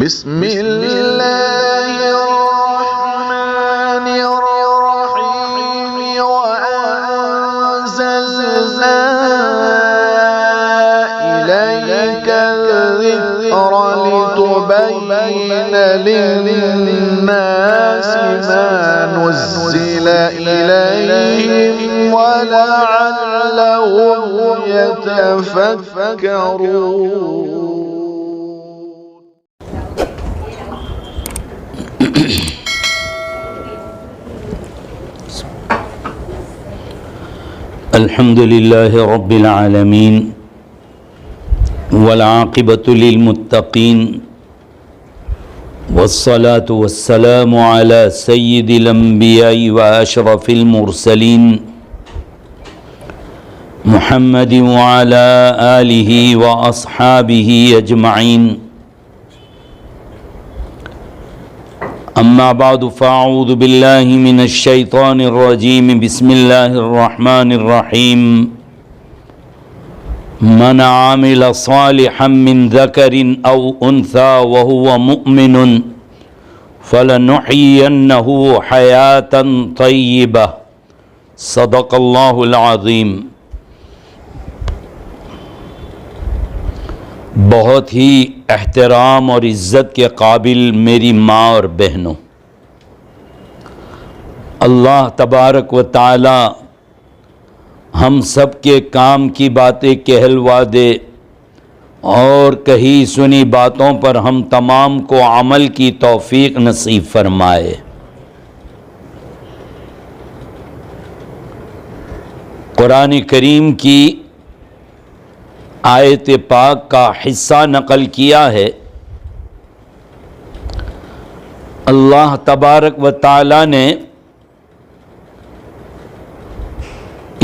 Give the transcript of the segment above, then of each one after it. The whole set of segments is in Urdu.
بسم الله الرحمن الرحيم وأنزلنا إليك الذكر لتبين للناس ما نزل إليهم ولعلهم يتفكرون. الحمد لله رب العالمين والعاقبة للمتقين والصلاة والسلام على سيد الأنبياء وأشرف المرسلين محمد وعلى آله وأصحابه أجمعين. أما بعد فأعوذ بالله من الشيطان الرجيم. بسم الله الرحمن الرحيم. من عمل صالحا من ذكر أو أنثى وهو مؤمن فلنحيينه حياة طيبة. صدق الله العظيم. بہت ہی احترام اور عزت کے قابل میری ماں اور بہنوں، اللہ تبارک و تعالی ہم سب کے کام کی باتیں کہلوا دے اور کہی سنی باتوں پر ہم تمام کو عمل کی توفیق نصیب فرمائے. قرآن کریم کی آیت پاک کا حصہ نقل کیا ہے. اللہ تبارک و تعالی نے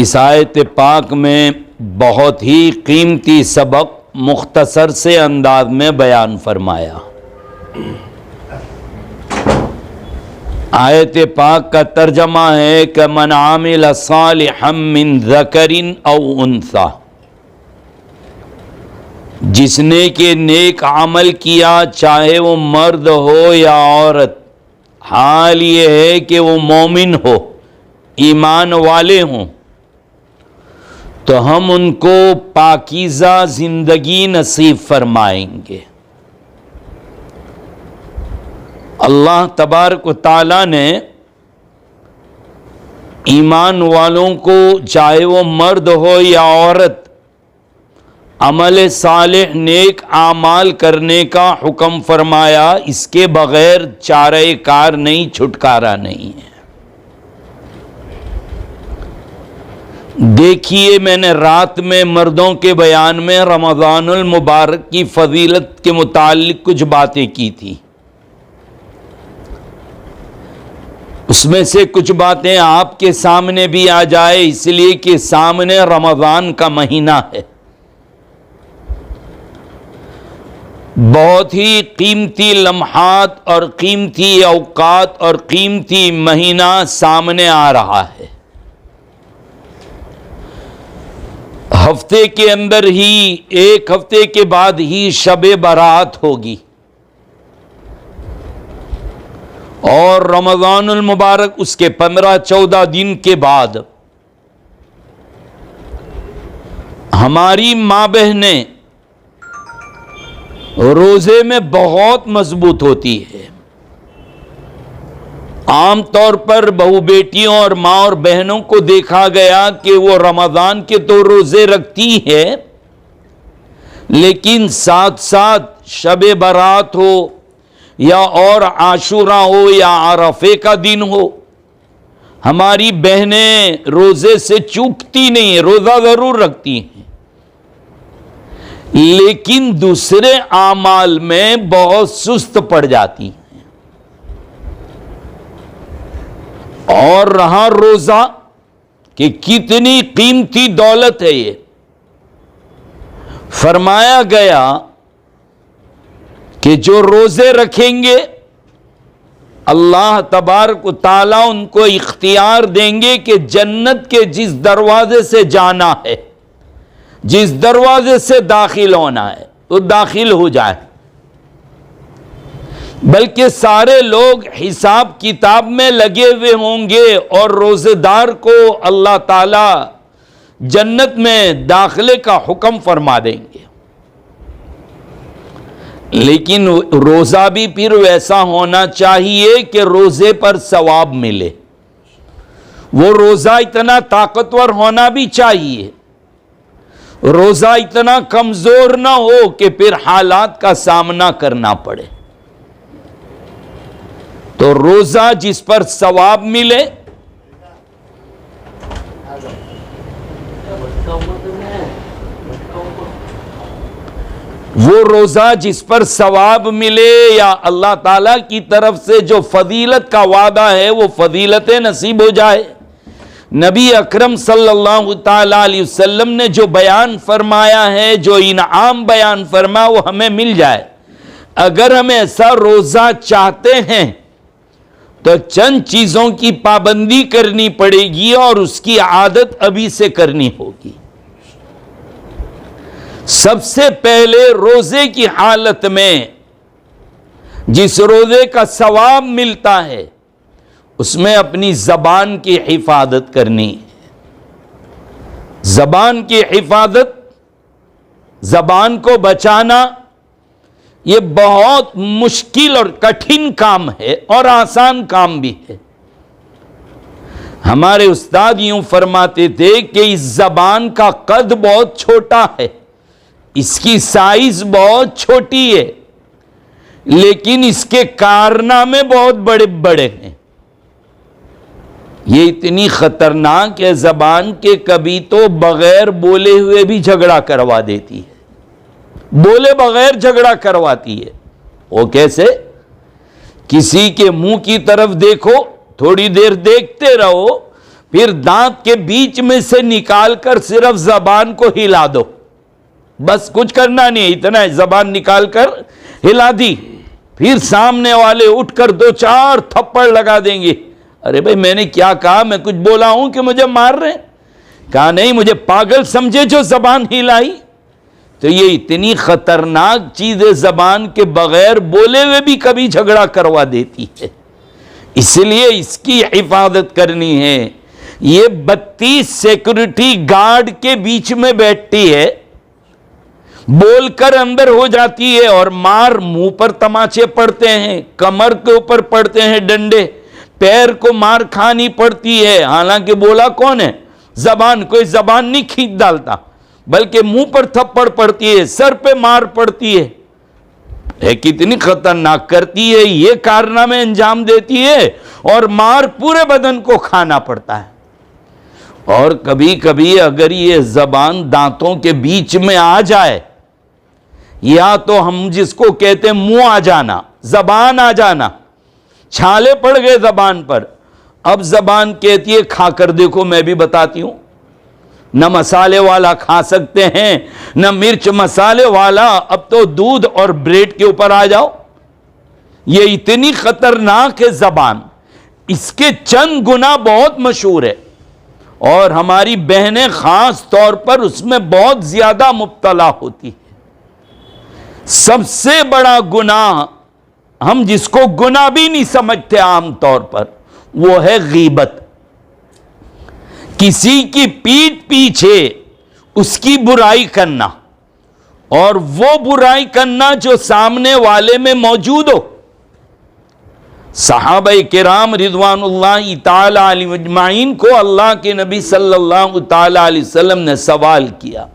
اس آیت پاک میں بہت ہی قیمتی سبق مختصر سے انداز میں بیان فرمایا. آیت پاک کا ترجمہ ہے کہ من عامل صالحا من ذکر او انثی، جس نے کہ نیک عمل کیا چاہے وہ مرد ہو یا عورت، حال یہ ہے کہ وہ مومن ہو، ایمان والے ہوں، تو ہم ان کو پاکیزہ زندگی نصیب فرمائیں گے. اللہ تبارک و تعالی نے ایمان والوں کو چاہے وہ مرد ہو یا عورت عمل صالح نیک اعمال کرنے کا حکم فرمایا. اس کے بغیر چارہ کار نہیں، چھٹکارا نہیں ہے. دیکھیے، میں نے رات میں مردوں کے بیان میں رمضان المبارک کی فضیلت کے متعلق کچھ باتیں کی تھی. اس میں سے کچھ باتیں آپ کے سامنے بھی آ جائے، اس لیے کہ سامنے رمضان کا مہینہ ہے. بہت ہی قیمتی لمحات اور قیمتی اوقات اور قیمتی مہینہ سامنے آ رہا ہے. ہفتے کے اندر ہی، ایک ہفتے کے بعد ہی شب برات ہوگی، اور رمضان المبارک اس کے 15-14 دن کے بعد. ہماری ماں بہنیں روزے میں بہت مضبوط ہوتی ہے. عام طور پر بہو بیٹیوں اور ماں اور بہنوں کو دیکھا گیا کہ وہ رمضان کے تو روزے رکھتی ہے، لیکن ساتھ ساتھ شب برات ہو یا اور عاشورہ ہو یا عرفے کا دن ہو، ہماری بہنیں روزے سے چوکتی نہیں ہیں، روزہ ضرور رکھتی ہیں، لیکن دوسرے اعمال میں بہت سست پڑ جاتی ہیں. اور رہا روزہ کہ کتنی قیمتی دولت ہے یہ. فرمایا گیا کہ جو روزے رکھیں گے اللہ تبارک و تعالیٰ ان کو اختیار دیں گے کہ جنت کے جس دروازے سے جانا ہے، جس دروازے سے داخل ہونا ہے، تو داخل ہو جائے. بلکہ سارے لوگ حساب کتاب میں لگے ہوئے ہوں گے اور روزے دار کو اللہ تعالی جنت میں داخلے کا حکم فرما دیں گے۔ لیکن روزہ بھی پھر ویسا ہونا چاہیے کہ روزے پر ثواب ملے۔ وہ روزہ اتنا طاقتور ہونا بھی چاہیے، روزہ اتنا کمزور نہ ہو کہ پھر حالات کا سامنا کرنا پڑے۔ تو روزہ جس پر ثواب ملے، وہ روزہ جس پر ثواب ملے یا اللہ تعالیٰ کی طرف سے جو فضیلت کا وعدہ ہے وہ فضیلت نصیب ہو جائے۔ نبی اکرم صلی اللہ تعالیٰ علیہ وسلم نے جو بیان فرمایا ہے، جو انعام بیان فرمایا، وہ ہمیں مل جائے۔ اگر ہم ایسا روزہ چاہتے ہیں تو چند چیزوں کی پابندی کرنی پڑے گی اور اس کی عادت ابھی سے کرنی ہوگی۔ سب سے پہلے روزے کی حالت میں جس روزے کا ثواب ملتا ہے اس میں اپنی زبان کی حفاظت کرنی ہے۔ زبان کی حفاظت، زبان کو بچانا، یہ بہت مشکل اور کٹھن کام ہے اور آسان کام بھی ہے۔ ہمارے استاد یوں فرماتے تھے کہ اس زبان کا قد بہت چھوٹا ہے، اس کی سائز بہت چھوٹی ہے، لیکن اس کے کارنامے بہت بڑے بڑے ہیں۔ یہ اتنی خطرناک ہے زبان کہ کبھی تو بغیر بولے ہوئے بھی جھگڑا کروا دیتی ہے، بولے بغیر جھگڑا کرواتی ہے۔ وہ کیسے؟ کسی کے منہ کی طرف دیکھو، تھوڑی دیر دیکھتے رہو، پھر دانت کے بیچ میں سے نکال کر صرف زبان کو ہلا دو، بس کچھ کرنا نہیں، اتنا ہے، زبان نکال کر ہلا دی، پھر سامنے والے اٹھ کر 2-4 تھپڑ لگا دیں گے۔ ارے بھائی میں نے کیا کہا؟ میں کچھ بولا ہوں کہ مجھے مار رہے ہیں؟ کہا نہیں، مجھے پاگل سمجھے جو زبان ہلائی؟ تو یہ اتنی خطرناک چیز ہے زبان کے بغیر بولے ہوئے بھی کبھی جھگڑا کروا دیتی ہے، اس لیے اس کی حفاظت کرنی ہے۔ یہ 32 سیکورٹی گارڈ کے بیچ میں بیٹھتی ہے، بول کر اندر ہو جاتی ہے اور مار منہ پر تماچے پڑتے ہیں، کمر کے اوپر پڑتے ہیں ڈنڈے، پیر کو مار کھانی پڑتی ہے، حالانکہ بولا کون ہے؟ زبان۔ کوئی زبان نہیں کھینچ ڈالتا، بلکہ منہ پر تھپڑ پڑتی ہے، سر پہ مار پڑتی ہے۔ کتنی خطرناک کرتی ہے، یہ کارنامے انجام دیتی ہے اور مار پورے بدن کو کھانا پڑتا ہے۔ اور کبھی کبھی اگر یہ زبان دانتوں کے بیچ میں آ جائے، یا تو ہم جس کو کہتے ہیں منہ آ جانا، زبان آ جانا، چھالے پڑ گئے زبان پر، اب زبان کہتی ہے کھا کر دیکھو، میں بھی بتاتی ہوں، نہ مسالے والا کھا سکتے ہیں نہ مرچ مسالے والا، اب تو دودھ اور بریڈ کے اوپر آ جاؤ۔ یہ اتنی خطرناک ہے زبان، اس کے چند گنا بہت مشہور ہے اور ہماری بہنیں خاص طور پر اس میں بہت زیادہ مبتلا ہوتی ہے۔ سب سے بڑا گناہ، ہم جس کو گناہ بھی نہیں سمجھتے عام طور پر، وہ ہے غیبت۔ کسی کی پیٹھ پیچھے اس کی برائی کرنا، اور وہ برائی کرنا جو سامنے والے میں موجود ہو۔ صحابہ کرام رضوان اللہ تعالی علیہم اجمعین کو اللہ کے نبی صلی اللہ تعالی علیہ وسلم نے سوال کیا،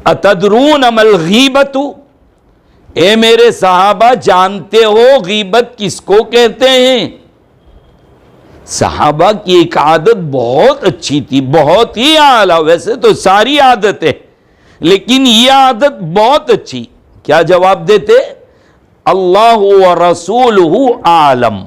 اتدرون ما الغیبۃ؟ اے میرے صحابہ جانتے ہو غیبت کس کو کہتے ہیں؟ صحابہ کی ایک عادت بہت اچھی تھی، بہت ہی اعلیٰ، ویسے تو ساری عادتیں، لیکن یہ عادت بہت اچھی۔ کیا جواب دیتے؟ اللہ ورسولہ عالم،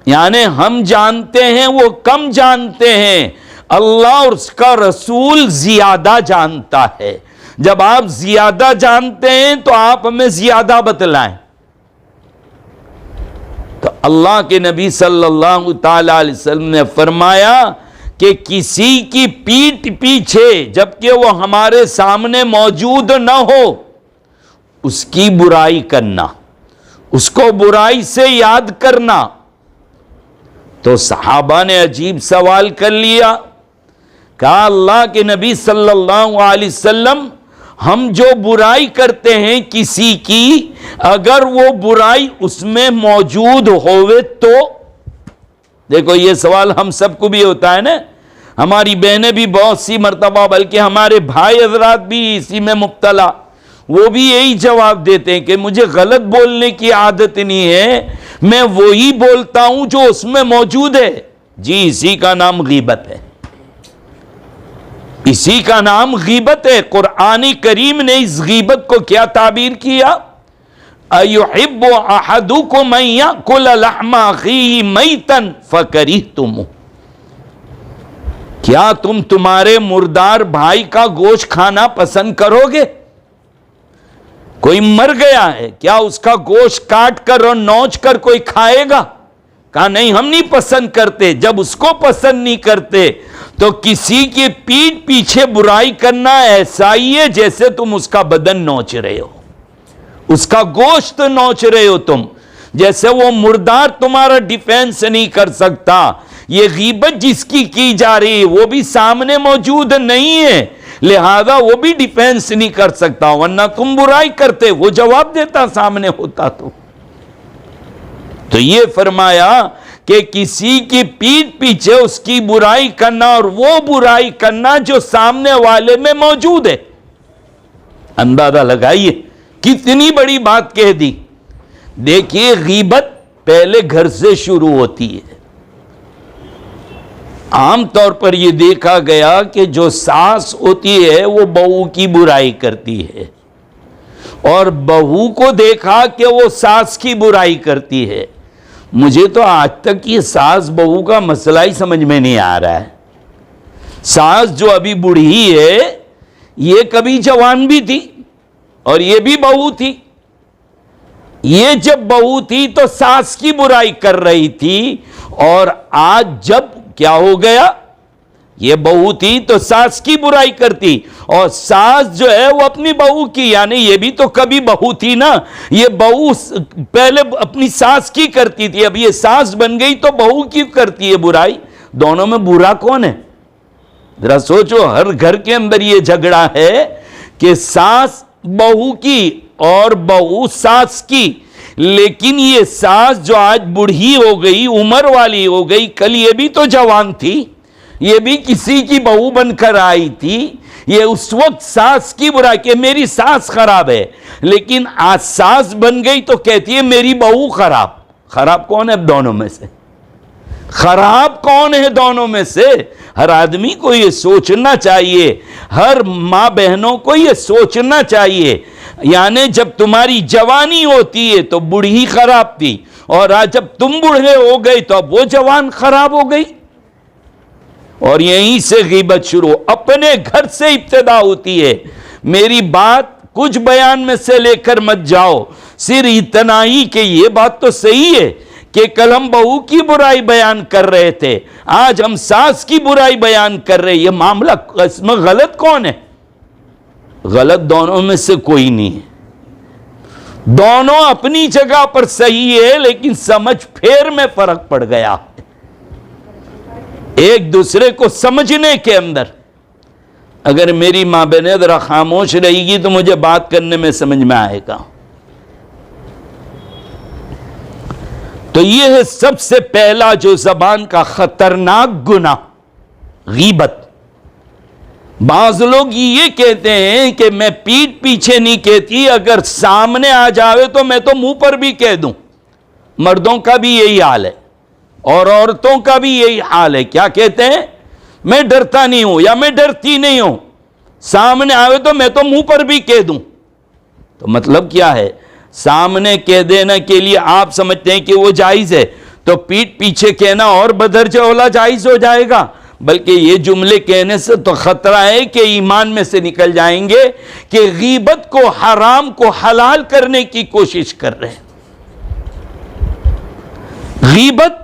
یعنی ہم جانتے ہیں، وہ کم جانتے ہیں، اللہ اور اس کا رسول زیادہ جانتا ہے۔ جب آپ زیادہ جانتے ہیں تو آپ ہمیں زیادہ بتلائیں۔ تو اللہ کے نبی صلی اللہ تعالی علیہ وسلم نے فرمایا کہ کسی کی پیٹھ پیچھے جبکہ وہ ہمارے سامنے موجود نہ ہو اس کی برائی کرنا، اس کو برائی سے یاد کرنا. تو صحابہ نے عجیب سوال کر لیا, کہا اللہ کے نبی صلی اللہ علیہ وسلم, ہم جو برائی کرتے ہیں کسی کی, اگر وہ برائی اس میں موجود ہوئے تو. دیکھو یہ سوال ہم سب کو بھی ہوتا ہے نا, ہماری بہنیں بھی بہت سی مرتبہ, بلکہ ہمارے بھائی حضرات بھی اسی میں مبتلا, وہ بھی یہی جواب دیتے ہیں کہ مجھے غلط بولنے کی عادت نہیں ہے, میں وہی بولتا ہوں جو اس میں موجود ہے. جی اسی کا نام غیبت ہے, اسی کا نام غیبت ہے. قرآن کریم نے اس غیبت کو کیا تعبیر کیا؟ اَيُحِبُّ أَحَدُكُمْ أَن يَأْكُلَ لَحْمَ أَخِيهِ مَيْتًا فَكَرِهْتُمُوهُ. کیا تم تمہارے مردار بھائی کا گوشت کھانا پسند کرو گے؟ کوئی مر گیا ہے, کیا اس کا گوشت کاٹ کر اور نوچ کر کوئی کھائے گا؟ کہا نہیں, ہم نہیں پسند کرتے. جب اس کو پسند نہیں کرتے تو کسی کی پیٹھ پیچھے برائی کرنا ایسا ہی ہے جیسے تم اس کا بدن نوچ رہے ہو, اس کا گوشت نوچ رہے ہو تم. جیسے وہ مردار تمہارا ڈیفینس نہیں کر سکتا, یہ غیبت جس کی جا رہی ہے وہ بھی سامنے موجود نہیں ہے, لہذا وہ بھی ڈیفینس نہیں کر سکتا, ورنہ تم برائی کرتے, وہ جواب دیتا سامنے ہوتا تو یہ فرمایا کہ کسی کی پیٹھ پیچھے اس کی برائی کرنا اور وہ برائی کرنا جو سامنے والے میں موجود ہے. اندازہ لگائیے کتنی بڑی بات کہہ دی. دیکھیے غیبت پہلے گھر سے شروع ہوتی ہے. عام طور پر یہ دیکھا گیا کہ جو ساس ہوتی ہے وہ بہو کی برائی کرتی ہے, اور بہو کو دیکھا کہ وہ ساس کی برائی کرتی ہے. مجھے تو آج تک یہ ساس بہو کا مسئلہ ہی سمجھ میں نہیں آ رہا ہے. ساس جو ابھی بوڑھی ہے یہ کبھی جوان بھی تھی اور یہ بھی بہو تھی. یہ جب بہو تھی تو ساس کی برائی کر رہی تھی, اور آج جب کیا ہو گیا, یہ بہو تھی تو ساس کی برائی کرتی, اور ساس جو ہے وہ اپنی بہو کی, یعنی یہ بھی تو کبھی بہو تھی نا. یہ بہو پہلے اپنی ساس کی کرتی تھی, اب یہ ساس بن گئی تو بہو کی کرتی ہے برائی. دونوں میں برا کون ہے؟ ذرا سوچو. ہر گھر کے اندر یہ جھگڑا ہے کہ ساس بہو کی اور بہو ساس کی, لیکن یہ ساس جو آج بوڑھی ہو گئی, عمر والی ہو گئی, کل یہ بھی تو جوان تھی, یہ بھی کسی کی بہو بن کر آئی تھی. یہ اس وقت ساس کی برائی کہ میری ساس خراب ہے, لیکن آج ساس بن گئی تو کہتی ہے میری بہو خراب. خراب کون ہے دونوں میں سے؟ خراب کون ہے دونوں میں سے؟ ہر آدمی کو یہ سوچنا چاہیے, ہر ماں بہنوں کو یہ سوچنا چاہیے. یعنی جب تمہاری جوانی ہوتی ہے تو بوڑھی خراب تھی, اور آج جب تم بوڑھے ہو گئی تو اب وہ جوان خراب ہو گئی. اور یہیں سے غیبت شروع, اپنے گھر سے ابتدا ہوتی ہے. میری بات کچھ بیان میں سے لے کر مت جاؤ, صرف اتنا ہی کہ یہ بات تو صحیح ہے کہ کل ہم بہو کی برائی بیان کر رہے تھے, آج ہم ساس کی برائی بیان کر رہے. یہ معاملہ اس میں غلط کون ہے؟ غلط دونوں میں سے کوئی نہیں ہے, دونوں اپنی جگہ پر صحیح ہے, لیکن سمجھ پھیر میں فرق پڑ گیا. ایک دوسرے کو سمجھنے کے اندر. اگر میری ماں بہنیں ذرا خاموش رہے گی تو مجھے بات کرنے میں سمجھ میں آئے گا. تو یہ ہے سب سے پہلا جو زبان کا خطرناک گناہ, غیبت. بعض لوگ یہ کہتے ہیں کہ میں پیٹھ پیچھے نہیں کہتی, اگر سامنے آ جاوے تو میں تو منہ پر بھی کہہ دوں. مردوں کا بھی یہی حال ہے اور عورتوں کا بھی یہی حال ہے. کیا کہتے ہیں؟ میں ڈرتا نہیں ہوں یا میں ڈرتی نہیں ہوں, سامنے آوے تو میں تو منہ پر بھی کہہ دوں. تو مطلب کیا ہے؟ سامنے کہہ دینے کے لیے آپ سمجھتے ہیں کہ وہ جائز ہے, تو پیٹھ پیچھے کہنا اور بدرجہ اولا جائز ہو جائے گا. بلکہ یہ جملے کہنے سے تو خطرہ ہے کہ ایمان میں سے نکل جائیں گے کہ غیبت کو, حرام کو حلال کرنے کی کوشش کر رہے ہیں. غیبت,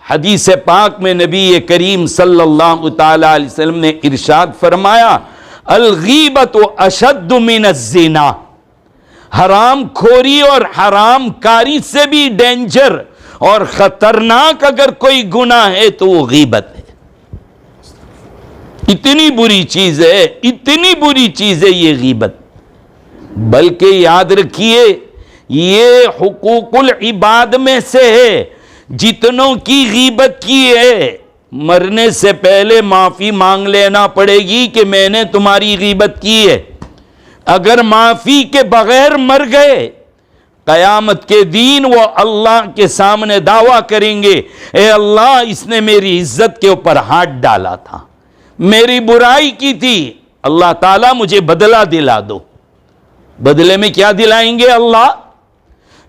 حدیث پاک میں نبی کریم صلی اللہ تعالی علیہ وسلم نے ارشاد فرمایا, الغیبت اشد من الزنا. حرام خوری اور حرام کاری سے بھی ڈینجر اور خطرناک اگر کوئی گناہ ہے تو وہ غیبت ہے. اتنی بری چیز ہے، اتنی بری چیز ہے یہ غیبت. بلکہ یاد رکھیے یہ حقوق العباد میں سے ہے. جتنوں کی غیبت کی ہے مرنے سے پہلے معافی مانگ لینا پڑے گی کہ میں نے تمہاری غیبت کی ہے. اگر معافی کے بغیر مر گئے قیامت کے دن وہ اللہ کے سامنے دعویٰ کریں گے اے اللہ اس نے میری عزت کے اوپر ہاتھ ڈالا تھا، میری برائی کی تھی، اللہ تعالیٰ مجھے بدلہ دلا دو. بدلے میں کیا دلائیں گے اللہ؟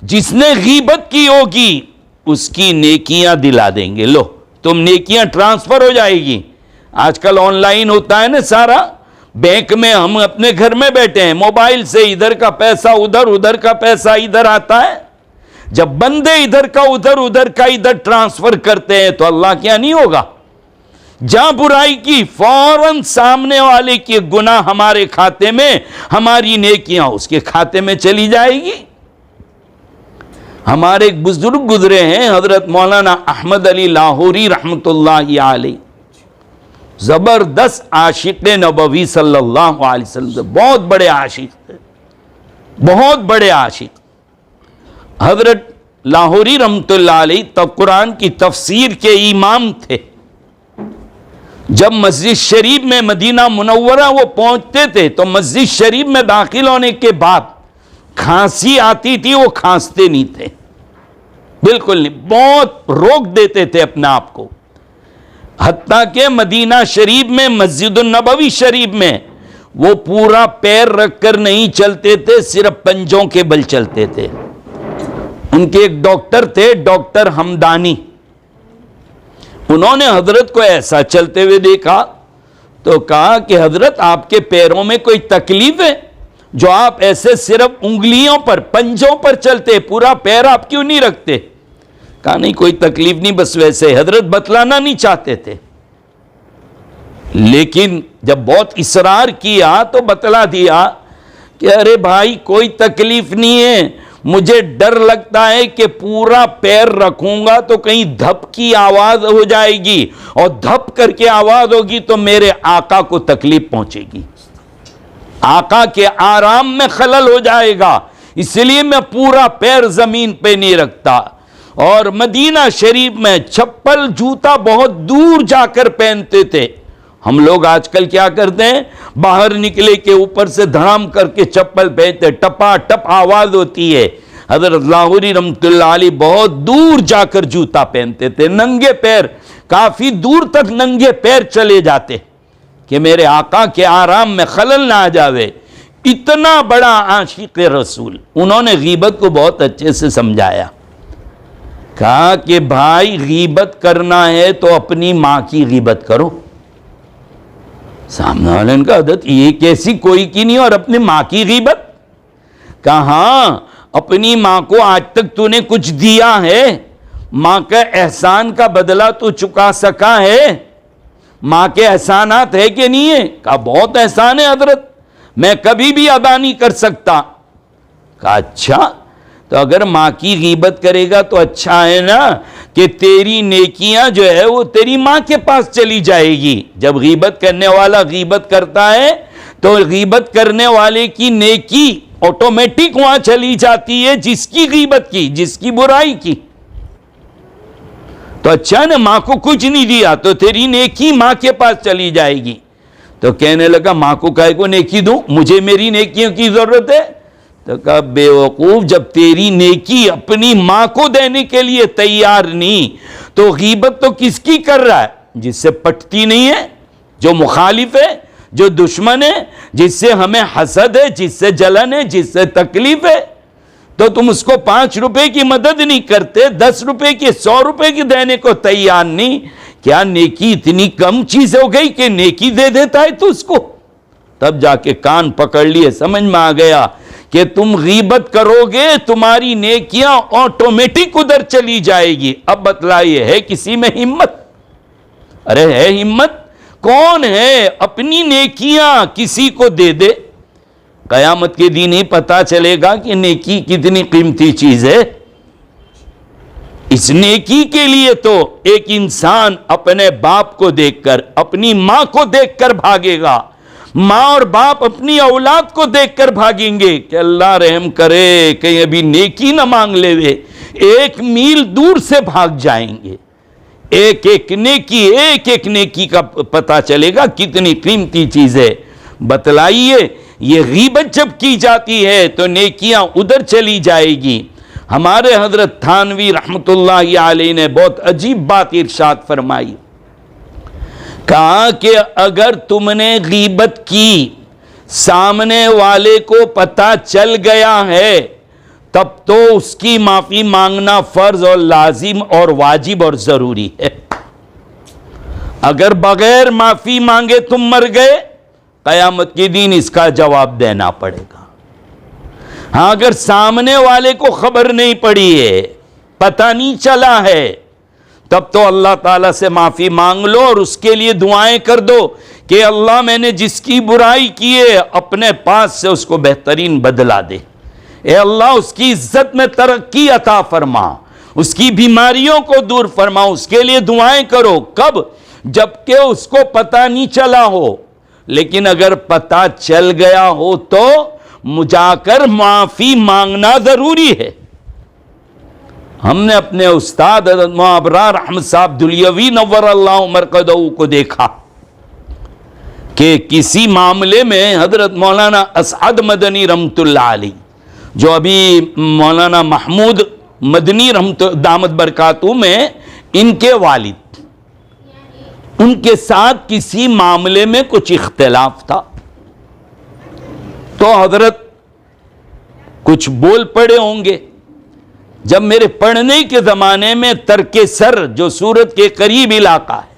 جس نے غیبت کی ہوگی اس کی نیکیاں دلا دیں گے. لو تم نیکیاں ٹرانسفر ہو جائے گی. آج کل آن لائن ہوتا ہے نا سارا، بینک میں ہم اپنے گھر میں بیٹھے ہیں، موبائل سے ادھر کا پیسہ ادھر، ادھر کا پیسہ ادھر آتا ہے. جب بندے ادھر کا ادھر، ادھر کا ادھر ٹرانسفر کرتے ہیں تو اللہ کیا نہیں ہوگا؟ جہاں برائی کی فوراً سامنے والے کے گناہ ہمارے کھاتے میں، ہماری نیکیاں اس کے کھاتے میں چلی جائے گی. ہمارے ایک بزرگ گزرے ہیں حضرت مولانا احمد علی لاہوری رحمۃ اللہ علیہ، زبردست عاشق نبوی صلی اللہ علیہ وسلم، بہت بڑے عاشق تھے، بہت بڑے عاشق. حضرت لاہوری رحمۃ اللہ علیہ تب قرآن کی تفسیر کے امام تھے. جب مسجد شریف میں مدینہ منورہ وہ پہنچتے تھے تو مسجد شریف میں داخل ہونے کے بعد کھانسی آتی تھی، وہ کھانستے نہیں تھے، بالکل نہیں، بہت روک دیتے تھے اپنے آپ کو. حتیٰ کہ مدینہ شریف میں مسجد النبوی شریف میں وہ پورا پیر رکھ کر نہیں چلتے تھے، صرف پنجوں کے بل چلتے تھے. ان کے ایک ڈاکٹر تھے ڈاکٹر ہمدانی، انہوں نے حضرت کو ایسا چلتے ہوئے دیکھا تو کہا کہ حضرت آپ کے پیروں میں کوئی تکلیف ہے جو آپ ایسے صرف انگلیوں پر پنجوں پر چلتے، پورا پیر آپ کیوں نہیں رکھتے؟ کہا نہیں کوئی تکلیف نہیں، بس ویسے. حضرت بتلانا نہیں چاہتے تھے، لیکن جب بہت اصرار کیا تو بتلا دیا کہ ارے بھائی کوئی تکلیف نہیں ہے، مجھے ڈر لگتا ہے کہ پورا پیر رکھوں گا تو کہیں دھپ کی آواز ہو جائے گی، اور دھپ کر کے آواز ہوگی تو میرے آقا کو تکلیف پہنچے گی، آقا کے آرام میں خلل ہو جائے گا، اس لیے میں پورا پیر زمین پہ نہیں رکھتا. اور مدینہ شریف میں چپل جوتا بہت دور جا کر پہنتے تھے. ہم لوگ آج کل کیا کرتے ہیں، باہر نکلے کے اوپر سے دھڑام کر کے چپل پہنتے، ٹپا ٹپ آواز ہوتی ہے. حضرت لاہوری رحمۃ اللہ علیہ بہت دور جا کر جوتا پہنتے تھے، ننگے پیر، کافی دور تک ننگے پیر چلے جاتے کہ میرے آقا کے آرام میں خلل نہ آ جاوے. اتنا بڑا عاشق رسول. انہوں نے غیبت کو بہت اچھے سے سمجھایا، کہا کہ بھائی غیبت کرنا ہے تو اپنی ماں کی غیبت کرو. سامنے والے نے کہا حضرت یہ کیسی کوئی کی نہیں اور اپنی ماں کی غیبت؟ کہا ہاں، اپنی ماں کو آج تک تو نے کچھ دیا ہے؟ ماں کا احسان کا بدلہ تو چکا سکا ہے؟ ماں کے احسانات ہے کہ نہیں ہے؟ کہا بہت احسان ہے حضرت، میں کبھی بھی ادا نہیں کر سکتا. کہا اچھا، تو اگر ماں کی غیبت کرے گا تو اچھا ہے نا کہ تیری نیکیاں جو ہے وہ تیری ماں کے پاس چلی جائے گی. جب غیبت کرنے والا غیبت کرتا ہے تو غیبت کرنے والے کی نیکی آٹومیٹک وہاں چلی جاتی ہے جس کی غیبت کی، جس کی برائی کی. تو اچھا نا، ماں کو کچھ نہیں دیا تو تیری نیکی ماں کے پاس چلی جائے گی. تو کہنے لگا ماں کو کہے کو نیکی دوں، مجھے میری نیکیوں کی ضرورت ہے. تو کہا بے وقوف، جب تیری نیکی اپنی ماں کو دینے کے لیے تیار نہیں تو غیبت تو کس کی کر رہا ہے؟ جس سے پٹتی نہیں ہے، جو مخالف ہے، جو دشمن ہے، جس سے ہمیں حسد ہے، جس سے جلن ہے، جس سے تکلیف ہے. تو تم اس کو 5 روپے کی مدد نہیں کرتے، 10 روپے کی، 100 روپے کی دینے کو تیار نہیں. کیا نیکی اتنی کم چیز ہو گئی کہ نیکی دے دیتا ہے تو اس کو؟ تب جا کے کان پکڑ لیے، سمجھ میں آ گیا کہ تم غیبت کرو گے تمہاری نیکیاں آٹومیٹک ادھر چلی جائے گی. اب بتلائیے ہے کسی میں ہمت؟ ارے ہے ہمت؟ کون ہے اپنی نیکیاں کسی کو دے دے؟ قیامت کے دن ہی پتا چلے گا کہ نیکی کتنی قیمتی چیز ہے۔ اس نیکی کے لیے تو ایک انسان اپنے باپ کو دیکھ کر، اپنی ماں کو دیکھ کر بھاگے گا، ماں اور باپ اپنی اولاد کو دیکھ کر بھاگیں گے کہ اللہ رحم کرے کہیں ابھی نیکی نہ مانگ لے وے، 1 میل دور سے بھاگ جائیں گے۔ ایک ایک نیکی کا پتہ چلے گا کتنی قیمتی چیز ہے۔ بتلائیے یہ غیبت جب کی جاتی ہے تو نیکیاں ادھر چلی جائے گی۔ ہمارے حضرت تھانوی رحمت اللہ علیہ نے بہت عجیب بات ارشاد فرمائی، کہا کہ اگر تم نے غیبت کی، سامنے والے کو پتہ چل گیا ہے، تب تو اس کی معافی مانگنا فرض اور لازم اور واجب اور ضروری ہے۔ اگر بغیر معافی مانگے تم مر گئے، قیامت کے دن اس کا جواب دینا پڑے گا۔ ہاں اگر سامنے والے کو خبر نہیں پڑی ہے، پتہ نہیں چلا ہے، تب تو اللہ تعالیٰ سے معافی مانگ لو اور اس کے لیے دعائیں کر دو کہ اللہ میں نے جس کی برائی کی ہے اپنے پاس سے اس کو بہترین بدلہ دے، اے اللہ اس کی عزت میں ترقی عطا فرما، اس کی بیماریوں کو دور فرما، اس کے لیے دعائیں کرو۔ کب؟ جبکہ اس کو پتہ نہیں چلا ہو، لیکن اگر پتہ چل گیا ہو تو جا کر معافی مانگنا ضروری ہے۔ ہم نے اپنے استاد حضرت مولانا ابرار احمد صاحب دلیوی نور اللہ مرقدہ کو دیکھا کہ کسی معاملے میں حضرت مولانا اسعد مدنی رحمت اللہ علیہ، جو ابھی مولانا محمود مدنی رحمت دامت برکاتہ میں ان کے والد، ان کے ساتھ کسی معاملے میں کچھ اختلاف تھا، تو حضرت کچھ بول پڑے ہوں گے۔ جب میرے پڑھنے کے زمانے میں ترک سر جو سورت کے قریب علاقہ ہے،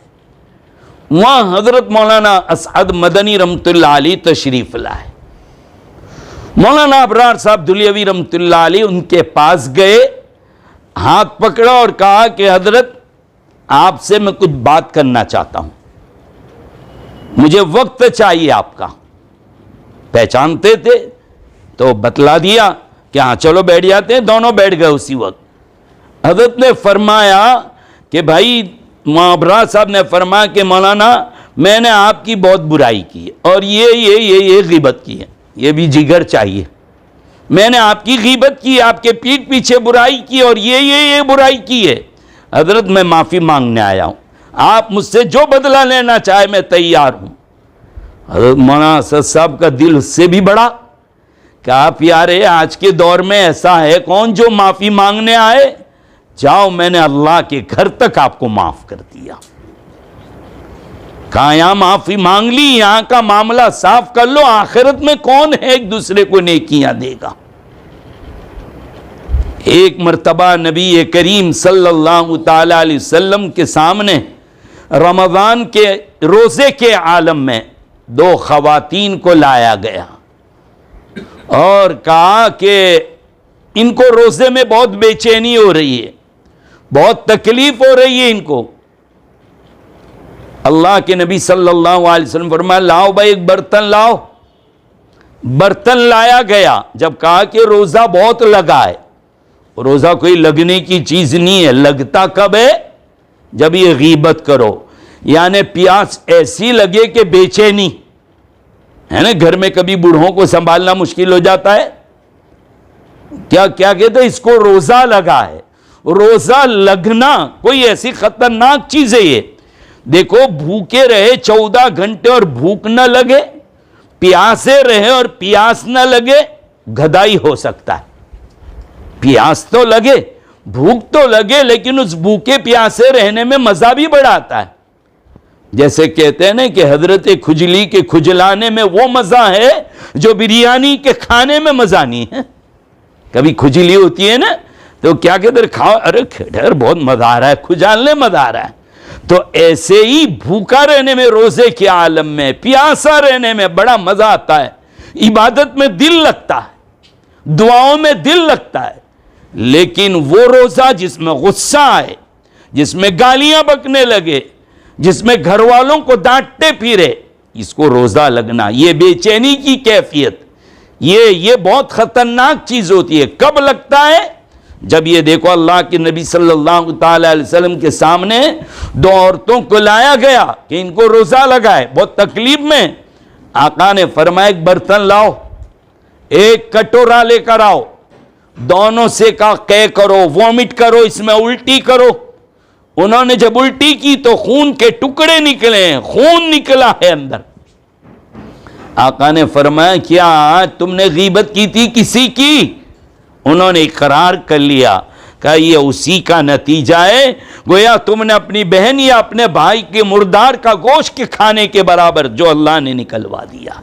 وہاں حضرت مولانا اسعد مدنی رحمت اللہ علیہ تشریف لائے۔ مولانا ابرار صاحب دلیوی رحمت اللہ علیہ ان کے پاس گئے، ہاتھ پکڑا اور کہا کہ حضرت آپ سے میں کچھ بات کرنا چاہتا ہوں، مجھے وقت چاہیے آپ کا۔ پہچانتے تھے تو بتلا دیا کہ ہاں چلو بیٹھ جاتے ہیں، دونوں بیٹھ گئے اسی وقت۔ حضرت نے فرمایا کہ بھائی، ابرار صاحب نے فرمایا کہ مولانا میں نے آپ کی بہت برائی کی ہے اور یہ غیبت کی ہے، یہ بھی جگر چاہیے، میں نے آپ کی غیبت کی، آپ کے پیٹھ پیچھے برائی کی اور یہ برائی کی ہے، حضرت میں معافی مانگنے آیا ہوں، آپ مجھ سے جو بدلہ لینا چاہے میں تیار ہوں۔ حضرت مولانا اسد صاحب کا دل اس سے بھی بڑا کہ آپ پیارے، آج کے دور میں ایسا ہے کون جو معافی مانگنے آئے؟ جاؤ، میں نے اللہ کے گھر تک آپ کو معاف کر دیا۔ کہاں یہاں معافی مانگ لی، یہاں کا معاملہ صاف کر لو، آخرت میں کون ہے ایک دوسرے کو نیکیاں دے گا۔ ایک مرتبہ نبی کریم صلی اللہ تعالی علیہ وسلم کے سامنے رمضان کے روزے کے عالم میں 2 خواتین کو لایا گیا اور کہا کہ ان کو روزے میں بہت بے چینی ہو رہی ہے، بہت تکلیف ہو رہی ہے ان کو۔ اللہ کے نبی صلی اللہ علیہ وسلم فرمایا لاؤ بھائی ایک برتن لاؤ۔ برتن لایا گیا۔ جب کہا کہ روزہ بہت لگا ہے، روزہ کوئی لگنے کی چیز نہیں ہے، لگتا کب ہے؟ جب یہ غیبت کرو، یعنی پیاس ایسی لگے کہ بے چینی ہے نا، گھر میں کبھی بوڑھوں کو سنبھالنا مشکل ہو جاتا ہے، کیا کہتے ہیں اس کو روزہ لگا ہے۔ روزہ لگنا کوئی ایسی خطرناک چیز ہے یہ، دیکھو بھوکے رہے 14 گھنٹے اور بھوک نہ لگے، پیاسے رہے اور پیاس نہ لگے، گدائی ہو سکتا ہے۔ پیاس تو لگے، بھوک تو لگے، لیکن اس بھوکے پیاسے رہنے میں مزہ بھی بڑا آتا ہے۔ جیسے کہتے ہیں نا کہ حضرت کھجلی کے کھجلانے میں وہ مزہ ہے جو بریانی کے کھانے میں مزہ نہیں ہے۔ کبھی کھجلی ہوتی ہے نا تو کیا کہتے ہیں، کھاؤ، ارے ڈر بہت مزہ آ رہا ہے، کھجالنے مزہ آ رہا ہے۔ تو ایسے ہی بھوکا رہنے میں، روزے کے عالم میں پیاسا رہنے میں بڑا مزہ آتا ہے، عبادت میں دل لگتا ہے، دعاؤں میں دل لگتا ہے۔ لیکن وہ روزہ جس میں غصہ آئے، جس میں گالیاں بکنے لگے، جس میں گھر والوں کو ڈانٹتے پھرے، اس کو روزہ لگنا، یہ بے چینی کی کیفیت، یہ بہت خطرناک چیز ہوتی ہے. کب لگتا ہے؟ جب یہ دیکھو اللہ کے نبی صلی اللہ تعالی علیہ وسلم کے سامنے دو عورتوں کو لایا گیا کہ ان کو روزہ لگائے، بہت تکلیف میں. آقا نے فرمایا ایک برتن لاؤ، ایک کٹورا لے کر آؤ، دونوں سے کا قے کرو، وومٹ کرو، اس میں الٹی کرو. انہوں نے جب الٹی کی تو خون کے ٹکڑے نکلے ہیں، خون نکلا ہے اندر. آقا نے فرمایا کیا تم نے غیبت کی تھی کسی کی؟ انہوں نے اقرار کر لیا. کہا یہ اسی کا نتیجہ ہے، گویا تم نے اپنی بہن یا اپنے بھائی کے مردار کا گوشت کے کھانے کے برابر جو اللہ نے نکلوا دیا.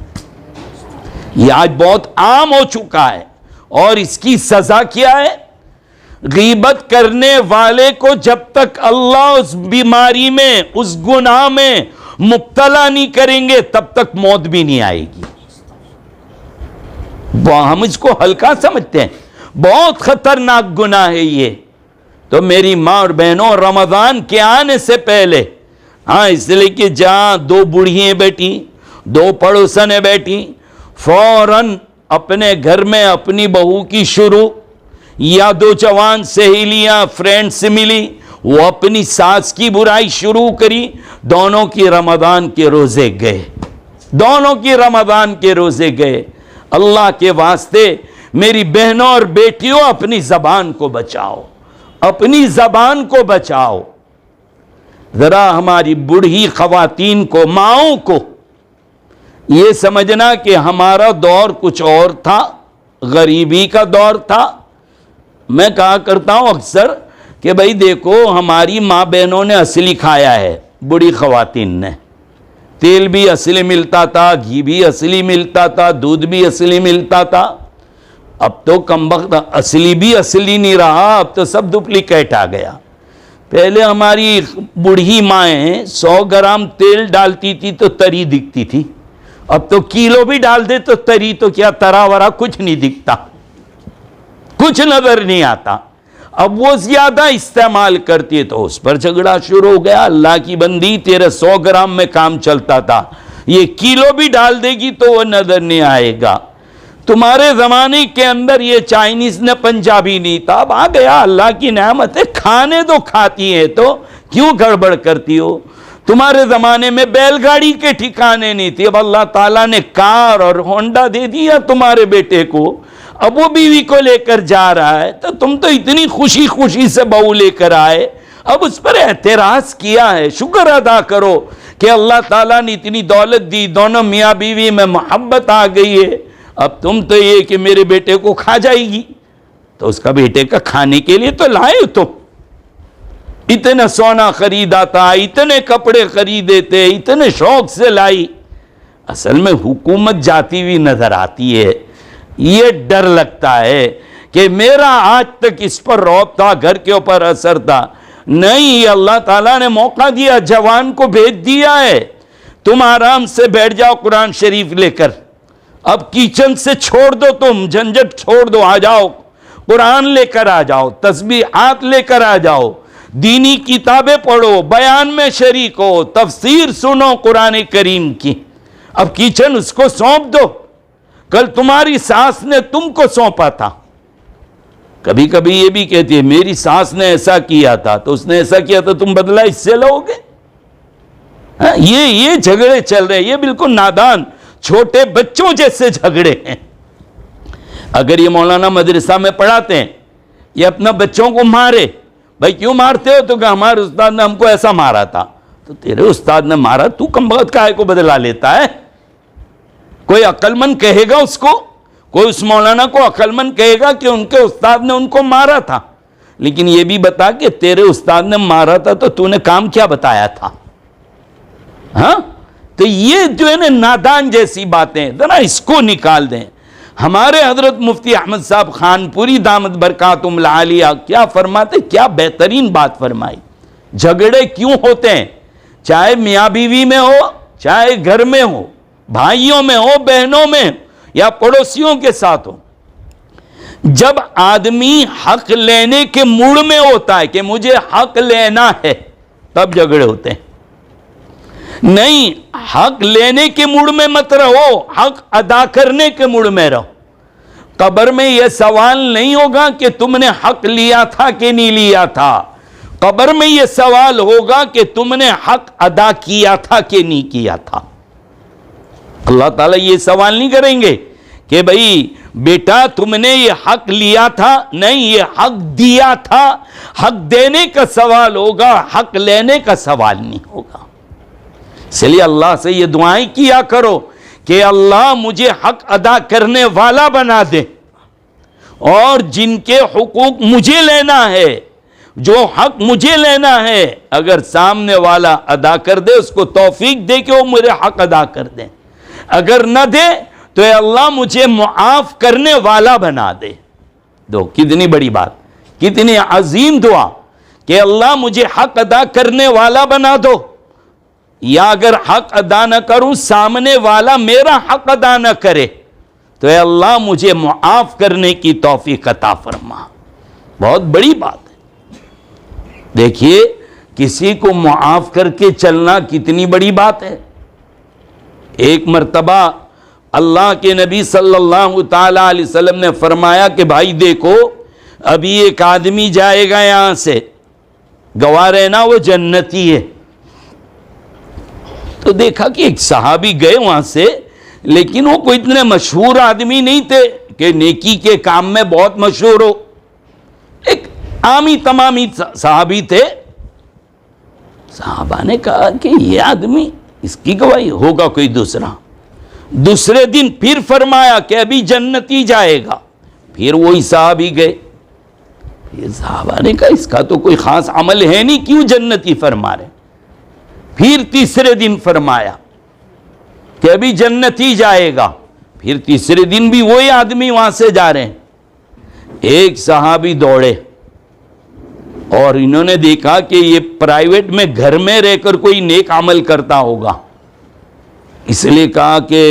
یہ آج بہت عام ہو چکا ہے. اور اس کی سزا کیا ہے؟ غیبت کرنے والے کو جب تک اللہ اس بیماری میں، اس گناہ میں مبتلا نہیں کریں گے تب تک موت بھی نہیں آئے گی. ہم اس کو ہلکا سمجھتے ہیں، بہت خطرناک گناہ ہے یہ. تو میری ماں اور بہنوں، رمضان کے آنے سے پہلے، اس لیے کہ جہاں دو بوڑھیاں بیٹھی، دو پڑوسنیں بیٹھی، فوراً اپنے گھر میں اپنی بہو کی شروع، یا دو جوان سہیلیاں فرینڈ سے ملی، وہ اپنی ساس کی برائی شروع کری. دونوں کی رمضان کے روزے گئے، دونوں کی رمضان کے روزے گئے. اللہ کے واسطے میری بہنوں اور بیٹیوں، اپنی زبان کو بچاؤ، اپنی زبان کو بچاؤ. ذرا ہماری بوڑھی خواتین کو، ماؤں کو یہ سمجھنا کہ ہمارا دور کچھ اور تھا، غریبی کا دور تھا. میں کہا کرتا ہوں اکثر کہ بھئی دیکھو ہماری ماں بہنوں نے اصلی کھایا ہے، بڑی خواتین نے. تیل بھی اصلی ملتا تھا، گھی بھی اصلی ملتا تھا، دودھ بھی اصلی ملتا تھا. اب تو کمبخت اصلی بھی اصلی نہیں رہا، اب تو سب ڈپلیکیٹ آ گیا. پہلے ہماری بوڑھی مائیں 100 گرام تیل ڈالتی تھی تو تری دکھتی تھی. اب تو کیلو بھی ڈال دے تو تری تو کیا، ترا ورا کچھ نہیں دکھتا، کچھ نظر نہیں آتا. اب وہ زیادہ استعمال کرتی ہے تو اس پر جھگڑا شروع ہو گیا. اللہ کی بندی، تیرے 100 گرام میں کام چلتا تھا، یہ کیلو بھی ڈال دے گی تو وہ نظر نہیں آئے گا. تمہارے زمانے کے اندر یہ چائنیز نے پنجابی نہیں تھا، اب آ گیا. اللہ کی نعمت ہے، کھانے تو کھاتی ہے تو کیوں گڑبڑ کرتی ہو؟ تمہارے زمانے میں بیل گاڑی کے ٹھکانے نہیں تھی، اب اللہ تعالیٰ نے کار اور ہونڈا دے دیا تمہارے بیٹے کو. اب وہ بیوی کو لے کر جا رہا ہے تو تم تو اتنی خوشی خوشی سے بہو لے کر آئے، اب اس پر اعتراض کیا ہے؟ شکر ادا کرو کہ اللہ تعالیٰ نے اتنی دولت دی، دونوں میاں بیوی میں محبت آ گئی ہے. اب تم تو یہ کہ میرے بیٹے کو کھا جائے گی، تو اس کا بیٹے کا کھانے کے لیے تو لائے تو اتنا سونا خریدا تھا، اتنے کپڑے خریدے تھے، اتنے شوق سے لائی. اصل میں حکومت جاتی ہوئی نظر آتی ہے. یہ ڈر لگتا ہے کہ میرا آج تک اس پر رعب تھا، گھر کے اوپر اثر تھا. نہیں، اللہ تعالیٰ نے موقع دیا، جوان کو بھیج دیا ہے. تم آرام سے بیٹھ جاؤ قرآن شریف لے کر. اب کچن سے چھوڑ دو، تم جھنجھٹ چھوڑ دو، آ جاؤ قرآن لے کر آ جاؤ، تسبیحات لے کر آ جاؤ، دینی کتابیں پڑھو، بیان میں شریک ہو، تفسیر سنو قرآن کریم کی. اب کچن اس کو سونپ دو، کل تمہاری ساس نے تم کو سونپا تھا. کبھی کبھی یہ بھی کہتی ہے میری ساس نے ایسا کیا تھا تو اس نے ایسا کیا تھا، تم بدلہ اس سے لو گے. یہ جھگڑے چل رہے، یہ بالکل نادان چھوٹے بچوں جیسے جھگڑے ہیں. اگر یہ مولانا مدرسہ میں پڑھاتے ہیں، یہ اپنا بچوں کو مارے، بھائی کیوں مارتے ہو؟ تو کہ ہمارے استاد نے ہم کو ایسا مارا تھا. تو تیرے استاد نے مارا، تو کم بخت کائے کو بدلا لیتا ہے؟ کوئی عقل مند کہے گا اس کو؟ کوئی اس مولانا کو عقل مند کہے گا کہ ان کے استاد نے ان کو مارا تھا؟ لیکن یہ بھی بتا کہ تیرے استاد نے مارا تھا تو نے کام کیا بتایا تھا؟ ہاں، تو یہ جو ہے نا نادان جیسی باتیں، ذرا اس کو نکال دیں. ہمارے حضرت مفتی احمد صاحب خانپوری دامت برکاتہم العالیہ کیا فرماتے، کیا بہترین بات فرمائی. جھگڑے کیوں ہوتے ہیں؟ چاہے میاں بیوی میں ہو، چاہے گھر میں ہو، بھائیوں میں ہو، بہنوں میں یا پڑوسیوں کے ساتھ ہو. جب آدمی حق لینے کے موڈ میں ہوتا ہے کہ مجھے حق لینا ہے، تب جھگڑے ہوتے ہیں. نہیں، حق لینے کے موڈ میں مت رہو، حق ادا کرنے کے موڈ میں رہو. قبر میں یہ سوال نہیں ہوگا کہ تم نے حق لیا تھا کہ نہیں لیا تھا، قبر میں یہ سوال ہوگا کہ تم نے حق ادا کیا تھا کہ نہیں کیا تھا۔ اللہ تعالیٰ یہ سوال نہیں کریں گے کہ بھئی بیٹا تم نے یہ حق لیا تھا، نہیں، یہ حق دیا تھا۔ حق دینے کا سوال ہوگا، حق لینے کا سوال نہیں ہوگا۔ اس لیے اللہ سے یہ دعائیں کیا کرو کہ اللہ مجھے حق ادا کرنے والا بنا دے، اور جن کے حقوق مجھے لینا ہے، جو حق مجھے لینا ہے، اگر سامنے والا ادا کر دے اس کو توفیق دے کہ وہ میرے حق ادا کر دیں، اگر نہ دے تو اے اللہ مجھے معاف کرنے والا بنا دے۔ دو کتنی بڑی بات، کتنی عظیم دعا کہ اللہ مجھے حق ادا کرنے والا بنا دو، یا اگر حق ادا نہ کروں سامنے والا میرا حق ادا نہ کرے تو اے اللہ مجھے معاف کرنے کی توفیق عطا فرما۔ بہت بڑی بات ہے۔ دیکھیے کسی کو معاف کر کے چلنا کتنی بڑی بات ہے۔ ایک مرتبہ اللہ کے نبی صلی اللہ تعالی علیہ وسلم نے فرمایا کہ بھائی دیکھو ابھی ایک آدمی جائے گا یہاں سے، گواہ رہنا وہ جنتی ہے۔ تو دیکھا کہ ایک صحابی گئے وہاں سے، لیکن وہ کوئی اتنے مشہور آدمی نہیں تھے کہ نیکی کے کام میں بہت مشہور ہو، ایک عامی تمامی صحابی تھے۔ صحابہ نے کہا کہ یہ آدمی، اس کی گواہی ہوگا کوئی دوسرا۔ دوسرے دن پھر فرمایا کہ ابھی جنتی جائے گا، پھر وہی صحابی گئے۔ یہ صحابہ نے کہا اس کا تو کوئی خاص عمل ہے نہیں، کیوں جنتی فرما رہے؟ پھر تیسرے دن فرمایا کہ ابھی جنتی جائے گا، پھر تیسرے دن بھی وہی آدمی وہاں سے جا رہے ہیں۔ ایک صحابی دوڑے اور انہوں نے دیکھا کہ یہ پرائیویٹ میں گھر میں رہ کر کوئی نیک عمل کرتا ہوگا، اس لیے کہا کہ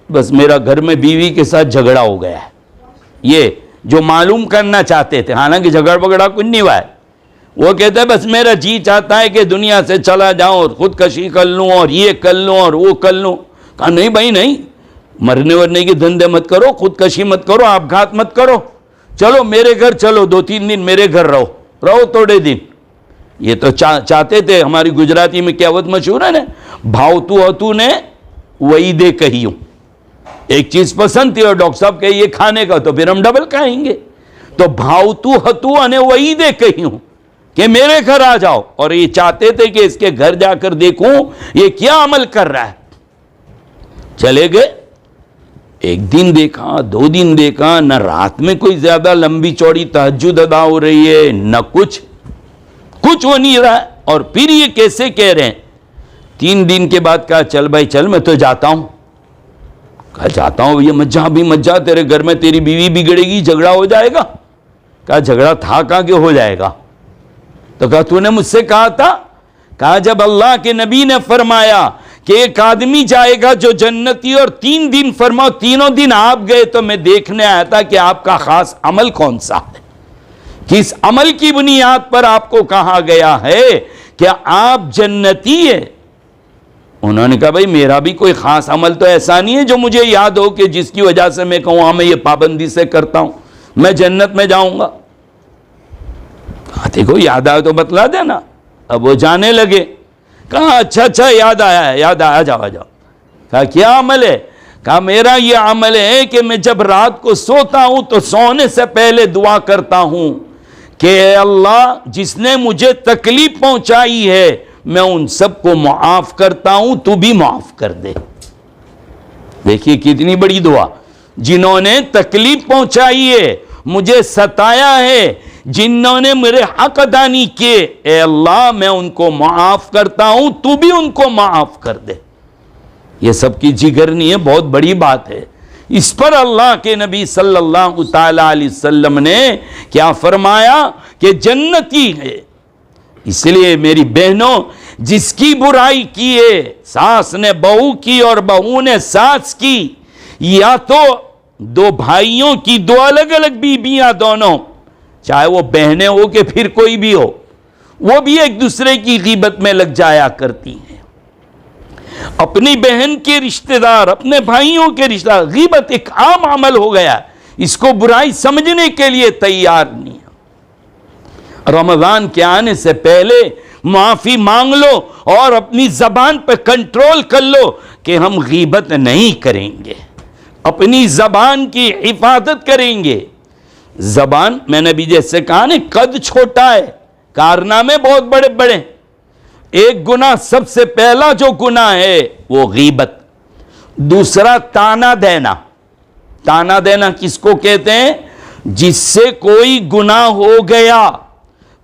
بس میرا گھر میں بیوی کے ساتھ جھگڑا ہو گیا ہے۔ یہ جو معلوم کرنا چاہتے تھے، حالانکہ جھگڑ بگڑا کچھ نہیں ہوا ہے، وہ کہتا ہے بس میرا جی چاہتا ہے کہ دنیا سے چلا جاؤں اور خودکشی کر لوں اور یہ کر لوں اور وہ کر لوں۔ کہا نہیں بھائی نہیں، مرنے ورنے کے دھندے مت کرو، خودکشی مت کرو، آپگھات مت کرو، چلو میرے گھر چلو، 2-3 دن میرے گھر رہو تھوڑے دن۔ یہ تو چاہتے تھے، ہماری گجراتی میں کہاوت مشہور ہے نا، بھاؤتو ہتو نے وہی دے کہیوں۔ ایک چیز پسند تھی اور ڈاکٹر صاحب کہیے کھانے کا تو پھر ہم ڈبل کھائیں گے، تو بھاؤتو ہتو نے وہی دے کہیوں کہ میرے گھر آ جاؤ، اور یہ چاہتے تھے کہ اس کے گھر جا کر دیکھوں یہ کیا عمل کر رہا ہے۔ چلے گئے، ایک دن دیکھا، 2 دن دیکھا، نہ رات میں کوئی زیادہ لمبی چوڑی تہجد ادا ہو رہی ہے، نہ کچھ وہ نہیں رہا ہے، اور پھر یہ کیسے کہہ رہے ہیں۔ 3 دن کے بعد کہا چل بھائی چل میں تو جاتا ہوں۔ کہا جاتا ہوں، یہ مت جا، تیرے گھر میں تیری بیوی بگڑے گی، جھگڑا ہو جائے گا۔ کہا جھگڑا تھا کہاں کہ ہو جائے گا؟ تو کہا تو نے مجھ سے کہا تھا؟ کہا جب اللہ کے نبی نے فرمایا کہ ایک آدمی جائے گا جو جنتی، اور 3 دن فرماؤ، تینوں دن آپ گئے تو میں دیکھنے آیا تھا کہ آپ کا خاص عمل کون سا ہے، کس عمل کی بنیاد پر آپ کو کہا گیا ہے کہ آپ جنتی ہے۔ انہوں نے کہا بھائی میرا بھی کوئی خاص عمل تو ایسا نہیں ہے جو مجھے یاد ہو کہ جس کی وجہ سے میں کہوں ہاں میں یہ پابندی سے کرتا ہوں، میں جنت میں جاؤں گا۔ دیکھو یاد آیا تو بتلا دینا۔ اب وہ جانے لگے، کہا اچھا یاد آیا، آ جاؤ۔ کہا کیا عمل ہے؟ کہا میرا یہ عمل ہے کہ میں جب رات کو سوتا ہوں تو سونے سے پہلے دعا کرتا ہوں کہ اے اللہ جس نے مجھے تکلیف پہنچائی ہے میں ان سب کو معاف کرتا ہوں، تو بھی معاف کر دے۔ دیکھیے کتنی بڑی دعا، جنہوں نے تکلیف پہنچائی ہے، مجھے ستایا ہے، جنہوں نے میرے حق ادا نہیں کیے، اے اللہ میں ان کو معاف کرتا ہوں، تو بھی ان کو معاف کر دے۔ یہ سب کی جگر نہیں ہے، بہت بڑی بات ہے۔ اس پر اللہ کے نبی صلی اللہ تعالی علیہ وسلم نے کیا فرمایا کہ جنتی ہے۔ اس لیے میری بہنوں، جس کی برائی کی ہے، ساس نے بہو کی اور بہو نے ساس کی، یا تو 2 بھائیوں کی 2 الگ الگ بیویاں دونوں، چاہے وہ بہنیں ہو کہ پھر کوئی بھی ہو، وہ بھی ایک دوسرے کی غیبت میں لگ جایا کرتی ہیں۔ اپنی بہن کے رشتہ دار، اپنے بھائیوں کے رشتہ دار، غیبت ایک عام عمل ہو گیا اس کو برائی سمجھنے کے لیے تیار نہیں ہے۔ رمضان کے آنے سے پہلے معافی مانگ لو اور اپنی زبان پہ کنٹرول کر لو کہ ہم غیبت نہیں کریں گے، اپنی زبان کی حفاظت کریں گے۔ زبان، میں نے بھی جیسے کہا نا، قد چھوٹا ہے، کارنامے بہت بڑے بڑے۔ ایک گناہ سب سے پہلا جو گناہ ہے وہ غیبت، دوسرا تانا دینا۔ تانا دینا کس کو کہتے ہیں؟ جس سے کوئی گناہ ہو گیا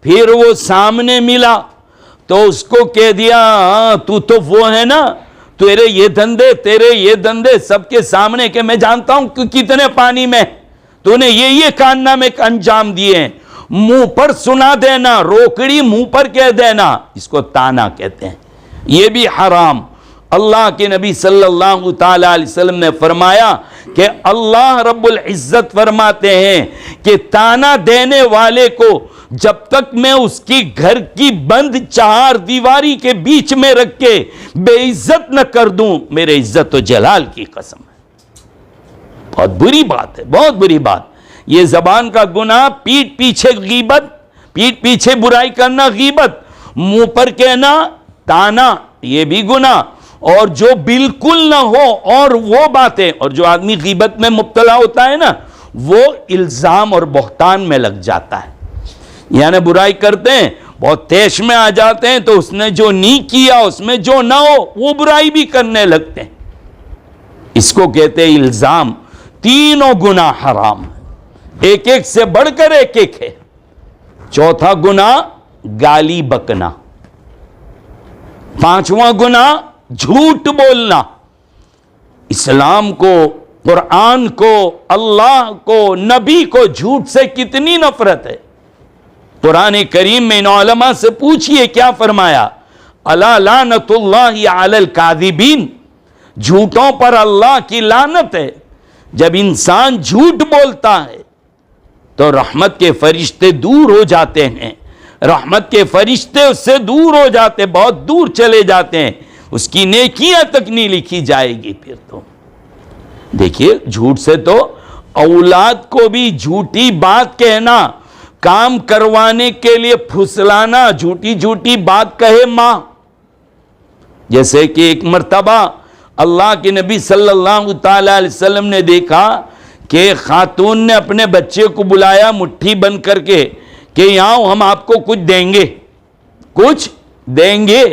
پھر وہ سامنے ملا تو اس کو کہہ دیا تو وہ ہے نا، تیرے یہ دندے سب کے سامنے کہ میں جانتا ہوں کہ کتنے پانی میں تو نے یہ کارنامے انجام دیے ہیں، منہ پر سنا دینا، روکڑی منہ پر کہہ دینا، اس کو تانا کہتے ہیں، یہ بھی حرام۔ اللہ کے نبی صلی اللہ تعالی علیہ وسلم نے فرمایا کہ اللہ رب العزت فرماتے ہیں کہ تانا دینے والے کو جب تک میں اس کی گھر کی بند چہار دیواری کے بیچ میں رکھ کے بے عزت نہ کر دوں، میرے عزت و جلال کی قسم ہے۔ بہت بری بات ہے، بہت بری بات۔ یہ زبان کا گناہ، پیٹھ پیچھے غیبت، پیٹھ پیچھے برائی کرنا غیبت، منہ پر کہنا تانا، یہ بھی گناہ، اور جو بالکل نہ ہو اور وہ باتیں، اور جو آدمی غیبت میں مبتلا ہوتا ہے نا وہ الزام اور بہتان میں لگ جاتا ہے، یعنی برائی کرتے ہیں بہت تیش میں آ جاتے ہیں تو اس نے جو نہیں کیا اس میں جو نہ ہو وہ برائی بھی کرنے لگتے ہیں، اس کو کہتے ہیں الزام۔ تینوں گناہ حرام، ایک ایک سے بڑھ کر ایک ایک ہے۔ چوتھا گناہ گالی بکنا، پانچواں گناہ جھوٹ بولنا۔ اسلام کو، قرآن کو، اللہ کو، نبی کو جھوٹ سے کتنی نفرت ہے۔ قرآن کریم میں ان علماء سے پوچھئے کیا فرمایا؟ الا لعنت اللہ علی الکاذبین، جھوٹوں پر اللہ کی لعنت ہے۔ جب انسان جھوٹ بولتا ہے تو رحمت کے فرشتے دور ہو جاتے ہیں، رحمت کے فرشتے اس سے دور ہو جاتے، بہت دور چلے جاتے ہیں، اس کی نیکیاں تک نہیں لکھی جائے گی۔ پھر تو دیکھیے جھوٹ سے تو اولاد کو بھی جھوٹی بات کہنا، کام کروانے کے لیے پھسلانا، جھوٹی جھوٹی بات کہے ماں۔ جیسے کہ ایک مرتبہ اللہ کے نبی صلی اللہ تعالی علیہ وسلم نے دیکھا کہ خاتون نے اپنے بچے کو بلایا مٹھی بند کر کے کہ یہاں ہم آپ کو کچھ دیں گے، کچھ دیں گے۔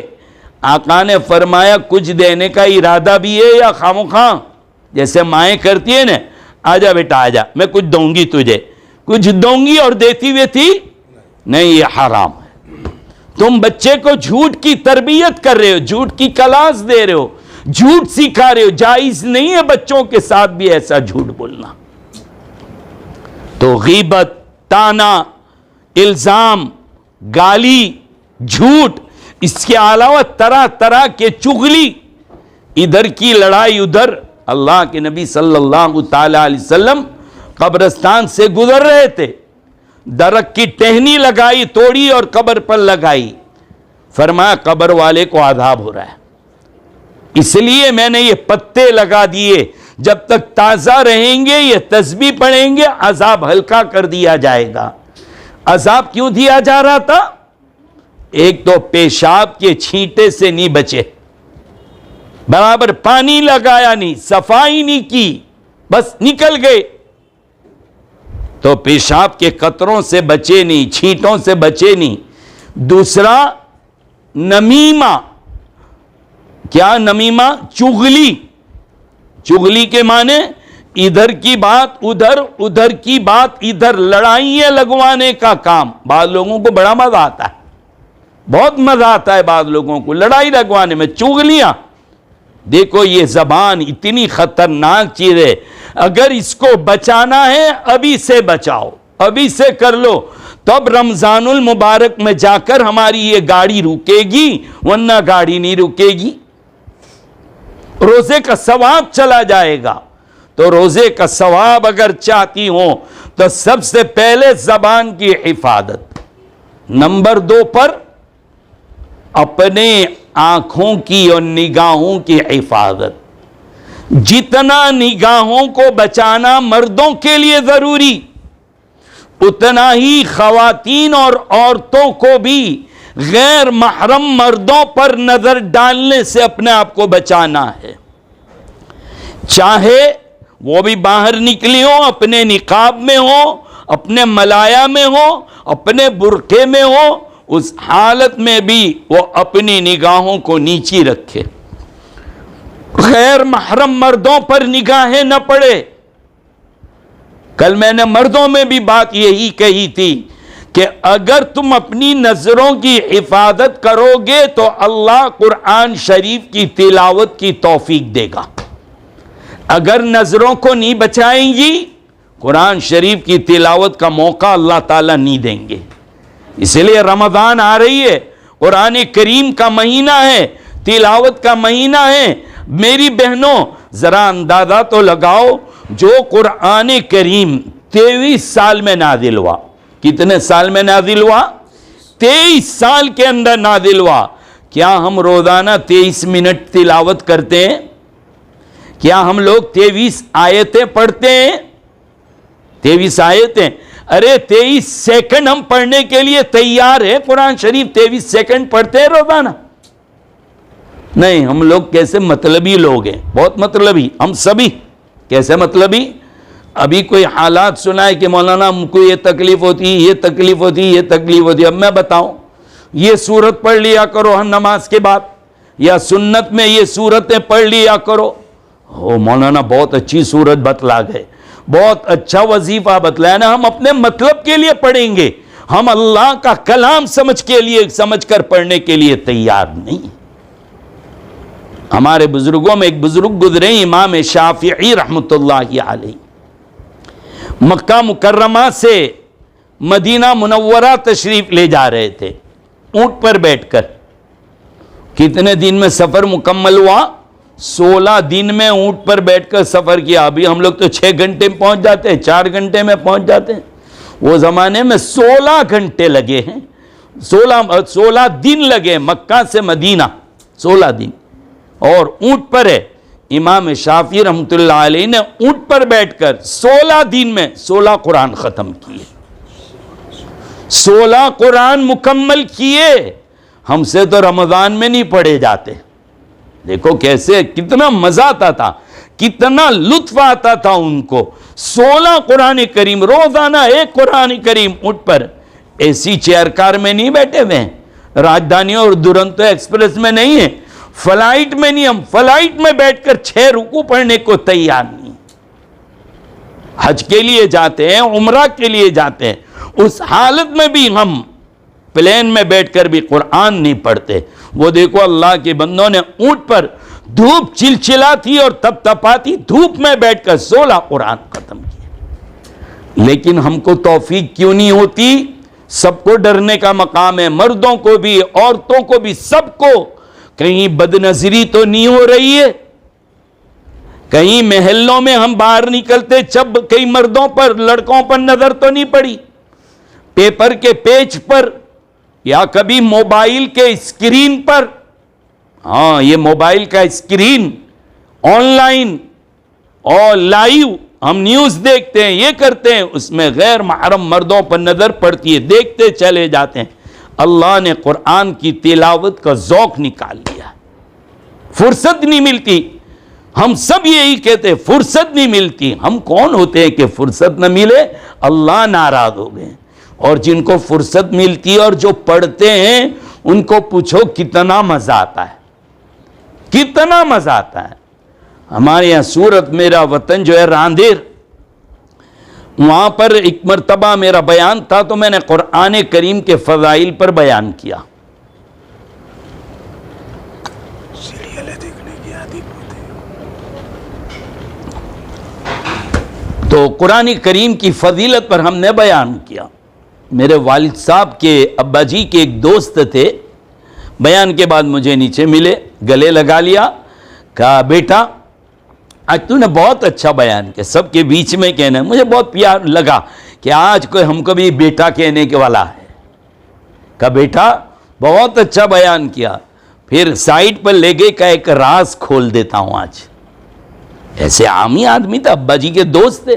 آقا نے فرمایا کچھ دینے کا ارادہ بھی ہے یا خاموخواہ؟ جیسے مائیں کرتی ہیں نا، آجا بیٹا آجا میں کچھ دوں گی تجھے، کچھ دوں گی اور دیتی ہوئی تھی نہیں، یہ حرام ہے۔ تم بچے کو جھوٹ کی تربیت کر رہے ہو، جھوٹ کی کلاس دے رہے ہو، جھوٹ سکھا رہے ہو، جائز نہیں ہے بچوں کے ساتھ بھی ایسا جھوٹ بولنا۔ تو غیبت، تانا، الزام، گالی، جھوٹ، اس کے علاوہ طرح طرح کے چغلی، ادھر کی لڑائی ادھر۔ اللہ کے نبی صلی اللہ تعالی علیہ وسلم قبرستان سے گزر رہے تھے، درخت کی ٹہنی لگائی، توڑی اور قبر پر لگائی، فرمایا قبر والے کو عذاب ہو رہا ہے، اس لیے میں نے یہ پتے لگا دیے، جب تک تازہ رہیں گے یہ تسبیح پڑھیں گے عذاب ہلکا کر دیا جائے گا۔ عذاب کیوں دیا جا رہا تھا؟ ایک تو پیشاب کے چھینٹے سے نہیں بچے، برابر پانی لگایا نہیں، صفائی نہیں کی، بس نکل گئے، تو پیشاب کے قطروں سے بچے نہیں، چھینٹوں سے بچے نہیں۔ دوسرا نمیمہ، کیا نمیمہ؟ چغلی، چغلی کے معنی ادھر کی بات ادھر، ادھر کی بات ادھر، لڑائیاں لگوانے کا کام۔ بعض لوگوں کو بڑا مزہ آتا ہے، بہت مزہ آتا ہے بعض لوگوں کو لڑائی لگوانے میں، چغلیاں۔ دیکھو یہ زبان اتنی خطرناک چیز ہے، اگر اس کو بچانا ہے ابھی سے بچاؤ، ابھی سے کر لو، تب رمضان المبارک میں جا کر ہماری یہ گاڑی رکے گی، ورنہ گاڑی نہیں رکے گی، روزے کا ثواب چلا جائے گا۔ تو روزے کا ثواب اگر چاہتی ہوں تو سب سے پہلے زبان کی حفاظت، نمبر 2 پر اپنے آنکھوں کی اور نگاہوں کی حفاظت۔ جتنا نگاہوں کو بچانا مردوں کے لیے ضروری، اتنا ہی خواتین اور عورتوں کو بھی غیر محرم مردوں پر نظر ڈالنے سے اپنے آپ کو بچانا ہے، چاہے وہ بھی باہر نکلی ہوں، اپنے نقاب میں ہو، اپنے ملایا میں ہو، اپنے برقعے میں ہو، اس حالت میں بھی وہ اپنی نگاہوں کو نیچی رکھے، غیر محرم مردوں پر نگاہیں نہ پڑے۔ کل میں نے مردوں میں بھی بات یہی کہی تھی کہ اگر تم اپنی نظروں کی حفاظت کرو گے تو اللہ قرآن شریف کی تلاوت کی توفیق دے گا، اگر نظروں کو نہیں بچائیں گی قرآن شریف کی تلاوت کا موقع اللہ تعالیٰ نہیں دیں گے۔ اسی لیے رمضان آ رہی ہے، قرآن کریم کا مہینہ ہے، تلاوت کا مہینہ ہے۔ میری بہنوں ذرا اندازہ تو لگاؤ، جو قرآن کریم 23 سال میں نازل ہوا، کتنے سال میں نازل ہوا؟ 23 سال کے اندر نازل ہوا، کیا ہم روزانہ 23 منٹ تلاوت کرتے ہیں؟ کیا ہم لوگ 23 آیتیں پڑھتے ہیں؟ 23 آیتیں، ارے 23 سیکنڈ ہم پڑھنے کے لیے تیار ہے۔ قرآن شریف 23 سیکنڈ پڑھتے ہیں روزانہ؟ نہیں، ہم لوگ کیسے مطلبی لوگ ہیں، بہت مطلبی ہم سبھی۔ کیسے مطلبی؟ ابھی کوئی حالات سنائے کہ مولانا ہم کو یہ تکلیف ہوتی، یہ تکلیف ہوتی، یہ تکلیف ہوتی، اب میں بتاؤں یہ سورت پڑھ لیا کرو ہر نماز کے بعد، یا سنت میں یہ سورتیں پڑھ لیا کرو۔ او مولانا بہت اچھی سورت بتلا گئے، بہت اچھا وظیفہ بتلایا نا، ہم اپنے مطلب کے لیے پڑھیں گے، ہم اللہ کا کلام سمجھ کر پڑھنے کے لیے تیار نہیں۔ ہمارے بزرگوں میں ایک بزرگ گزرے امام شافعی رحمۃ اللہ علیہ، مکہ مکرمہ سے مدینہ منورہ تشریف لے جا رہے تھے اونٹ پر بیٹھ کر۔ کتنے دن میں سفر مکمل ہوا؟ 16 دن میں اونٹ پر بیٹھ کر سفر کیا۔ ابھی ہم لوگ تو 6 گھنٹے میں پہنچ جاتے ہیں، 4 گھنٹے میں پہنچ جاتے ہیں، وہ زمانے میں 16 گھنٹے لگے ہیں، 16 دن لگے مکہ سے مدینہ، 16 دن، اور اونٹ پر ہے۔ امام شافعی رحمۃ اللہ علیہ نے اونٹ پر بیٹھ کر 16 دن میں 16 قرآن ختم کیے، 16 قرآن مکمل کیے۔ ہم سے تو رمضان میں نہیں پڑھے جاتے۔ دیکھو کیسے، کتنا مزہ آتا تھا، کتنا لطف آتا تھا ان کو۔ 16 قرآن کریم روزانہ، ایک قرآن کریم اونٹ پر، ایسی چیئر کار میں نہیں بیٹھے ہوئے ہیں، راجدھانی اور دورنتو ایکسپریس میں نہیں ہے، فلائٹ میں نہیں، ہم فلائٹ میں بیٹھ کر 6 رکوع پڑھنے کو تیار نہیں۔ حج کے لیے جاتے ہیں، عمرہ کے لیے جاتے ہیں، اس حالت میں بھی ہم پلین میں بیٹھ کر بھی قرآن نہیں پڑھتے۔ وہ دیکھو اللہ کے بندوں نے اونٹ پر دھوپ چلچلاتی اور تپ تپاتی دھوپ میں بیٹھ کر 16 قرآن ختم کیے۔ لیکن ہم کو توفیق کیوں نہیں ہوتی؟ سب کو ڈرنے کا مقام ہے، مردوں کو بھی، عورتوں کو بھی، سب کو۔ کہیں بد نظری تو نہیں ہو رہی ہے؟ کہیں محلوں میں ہم باہر نکلتے جب کئی مردوں پر، لڑکوں پر نظر تو نہیں پڑی؟ پیپر کے پیج پر یا کبھی موبائل کے اسکرین پر؟ ہاں، یہ موبائل کا اسکرین آن لائن اور لائیو ہم نیوز دیکھتے ہیں، یہ کرتے ہیں، اس میں غیر محرم مردوں پر نظر پڑتی ہے، دیکھتے چلے جاتے ہیں۔ اللہ نے قرآن کی تلاوت کا ذوق نکال لیا، فرصت نہیں ملتی۔ ہم سب یہی کہتے ہیں فرصت نہیں ملتی۔ ہم کون ہوتے ہیں کہ فرصت نہ ملے؟ اللہ ناراض ہو گئے۔ اور جن کو فرصت ملتی ہے اور جو پڑھتے ہیں ان کو پوچھو کتنا مزہ آتا ہے، کتنا مزہ آتا ہے۔ ہمارے یہاں سورت میرا وطن جو ہے راندیر، وہاں پر ایک مرتبہ میرا بیان تھا تو میں نے قرآن کریم کے فضائل پر بیان کیا۔ تو قرآن کریم کی فضیلت پر ہم نے بیان کیا۔ میرے والد صاحب کے ابا جی کے ایک دوست تھے، بیان کے بعد مجھے نیچے ملے، گلے لگا لیا، کہا بیٹا آج تو نے بہت اچھا بیان کیا، سب کے بیچ میں کہنا۔ مجھے بہت پیار لگا کہ آج کوئی ہم کو بھی بیٹا کہنے کے والا ہے۔ کہا بیٹا بہت اچھا بیان کیا۔ پھر سائٹ پر لے گئے، کہ ایک راز کھول دیتا ہوں آج۔ ایسے عامی آدمی تھا, ابا جی کے دوست تھے.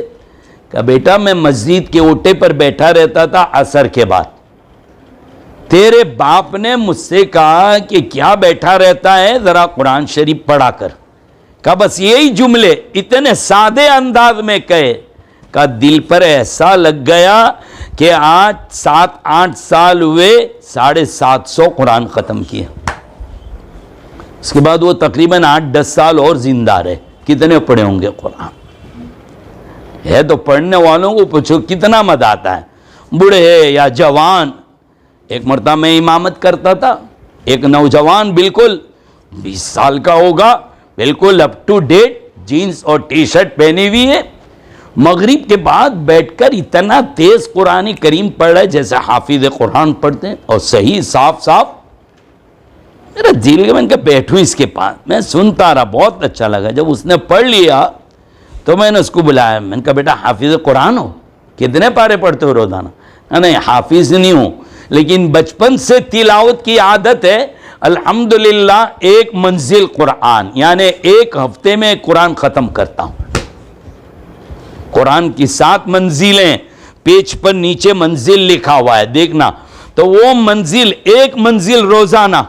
کہا بیٹا میں مسجد کے اوٹے پر بیٹھا رہتا تھا عصر کے بعد, تیرے باپ نے مجھ سے کہا کہ کیا بیٹھا رہتا ہے, ذرا قرآن شریف پڑھا کر. کہا بس یہی جملے اتنے سادے انداز میں کہے, کہا دل پر ایسا لگ گیا کہ آج 7-8 سال ہوئے 750 قرآن ختم کیے. اس کے بعد وہ تقریباً 8-10 سال اور زندہ رہے. کتنے پڑھے ہوں گے قرآن؟ ہے تو پڑھنے والوں کو پوچھو کتنا مزہ آتا ہے, بوڑھے یا جوان. ایک مرتبہ میں امامت کرتا تھا, ایک نوجوان بالکل 20 سال کا ہوگا, بالکل اپ ٹو ڈیٹ, جینز اور ٹی شرٹ پہنی ہوئی ہے, مغرب کے بعد بیٹھ کر اتنا تیز قرآن کریم پڑھ رہا ہے جیسے حافظ قرآن پڑھتے ہیں, اور صحیح صاف صاف. میرا دل میں کہ بیٹھوں اس کے پاس, میں سنتا رہا, بہت اچھا لگا. جب اس نے پڑھ لیا تو میں نے اس کو بلایا, میں نے کہا بیٹا حافظ قرآن ہو, کتنے پارے پڑھتے ہو روزانہ؟ نہیں حافظ نہیں ہوں, لیکن بچپن سے تلاوت کی عادت ہے. الحمدللہ ایک منزل قرآن, یعنی ایک ہفتے میں قرآن ختم کرتا ہوں. قرآن کی 7 منزلیں, پیج پر نیچے منزل لکھا ہوا ہے, دیکھنا. تو وہ منزل, ایک منزل روزانہ.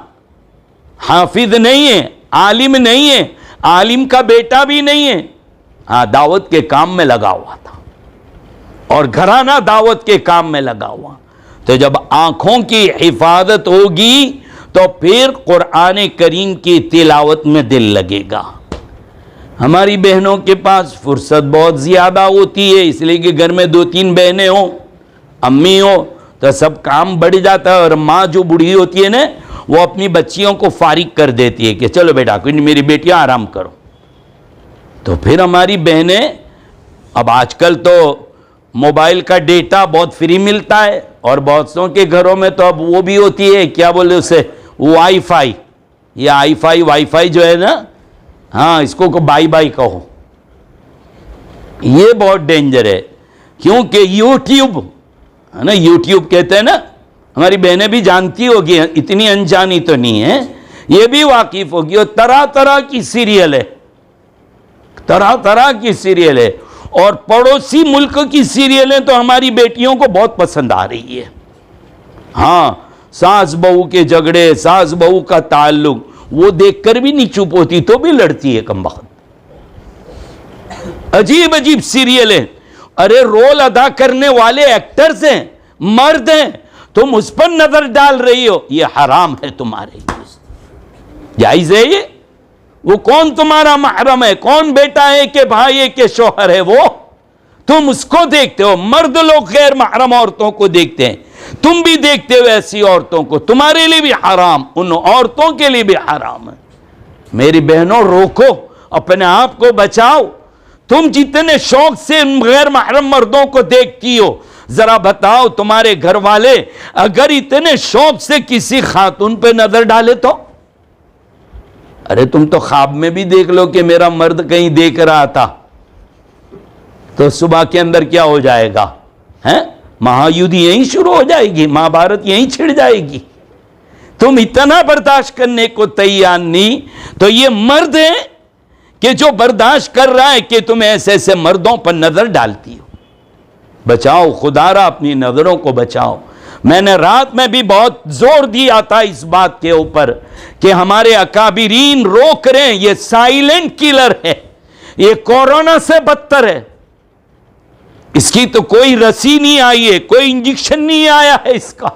حافظ نہیں ہے, عالم نہیں ہے, عالم کا بیٹا بھی نہیں ہے, ہاں دعوت کے کام میں لگا ہوا تھا, اور گھرانہ دعوت کے کام میں لگا ہوا. تو جب آنکھوں کی حفاظت ہوگی تو پھر قرآن کریم کی تلاوت میں دل لگے گا. ہماری بہنوں کے پاس فرصت بہت زیادہ ہوتی ہے, اس لیے کہ گھر میں 2-3 بہنیں ہوں, امی ہو, تو سب کام بڑھ جاتا ہے. اور ماں جو بوڑھی ہوتی ہے نا, وہ اپنی بچیوں کو فارغ کر دیتی ہے کہ چلو بیٹا کوئی نہیں, میری بیٹیاں آرام کرو. تو پھر ہماری بہنیں, اب آج کل تو موبائل کا ڈیٹا بہت فری ملتا ہے, اور بہت سوں کے گھروں میں تو اب وہ بھی ہوتی ہے, کیا بولے اسے, وائی فائی. یہ وائی فائی جو ہے نا, ہاں اس کو بائی بائی کہو. یہ بہت ڈینجر ہے, کیونکہ یوٹیوب ہے نا, یوٹیوب کہتے ہیں نا, ہماری بہنیں بھی جانتی ہوگی, اتنی انجانی تو نہیں ہے, یہ بھی واقف ہوگی. اور طرح طرح کی سیریل ہے, طرح طرح کی سیریل ہے, اور پڑوسی ملک کی سیریلیں تو ہماری بیٹیوں کو بہت پسند آ رہی ہے. ہاں ساس بہو کے جھگڑے, ساس بہو کا تعلق, وہ دیکھ کر بھی نہیں چپ ہوتی, تو بھی لڑتی ہے کم وقت. عجیب عجیب سیریلیں. ارے رول ادا کرنے والے ایکٹرز ہیں, مرد ہیں, تم اس پر نظر ڈال رہی ہو, یہ حرام ہے تمہارے لیے. جائز ہے یہ؟ وہ کون تمہارا محرم ہے, کون بیٹا ہے کہ بھائی ہے کہ شوہر ہے, وہ تم اس کو دیکھتے ہو. مرد لوگ غیر محرم عورتوں کو دیکھتے ہیں, تم بھی دیکھتے ہو ایسی عورتوں کو, تمہارے لیے بھی حرام, ان عورتوں کے لیے بھی حرام ہے. میری بہنوں روکو, اپنے آپ کو بچاؤ. تم جتنے شوق سے غیر محرم مردوں کو دیکھتی ہو, ذرا بتاؤ تمہارے گھر والے اگر اتنے شوق سے کسی خاتون پہ نظر ڈالے تو؟ ارے تم تو خواب میں بھی دیکھ لو کہ میرا مرد کہیں دیکھ رہا تھا, تو صبح کے اندر کیا ہو جائے گا, ہیں مہا یدھ یہیں شروع ہو جائے گی, مہا بھارت یہیں چھڑ جائے گی. تم اتنا برداشت کرنے کو تیار نہیں, تو یہ مرد ہے کہ جو برداشت کر رہا ہے کہ تم ایسے ایسے مردوں پر نظر ڈالتی ہو. بچاؤ خدا را, اپنی نظروں کو بچاؤ. میں نے رات میں بھی بہت زور دیا تھا اس بات کے اوپر کہ ہمارے اکابرین روک رہے ہیں, یہ سائلنٹ کلر ہے, یہ کورونا سے بدتر ہے. اس کی تو کوئی رسی نہیں آئی ہے, کوئی انجیکشن نہیں آیا ہے اس کا.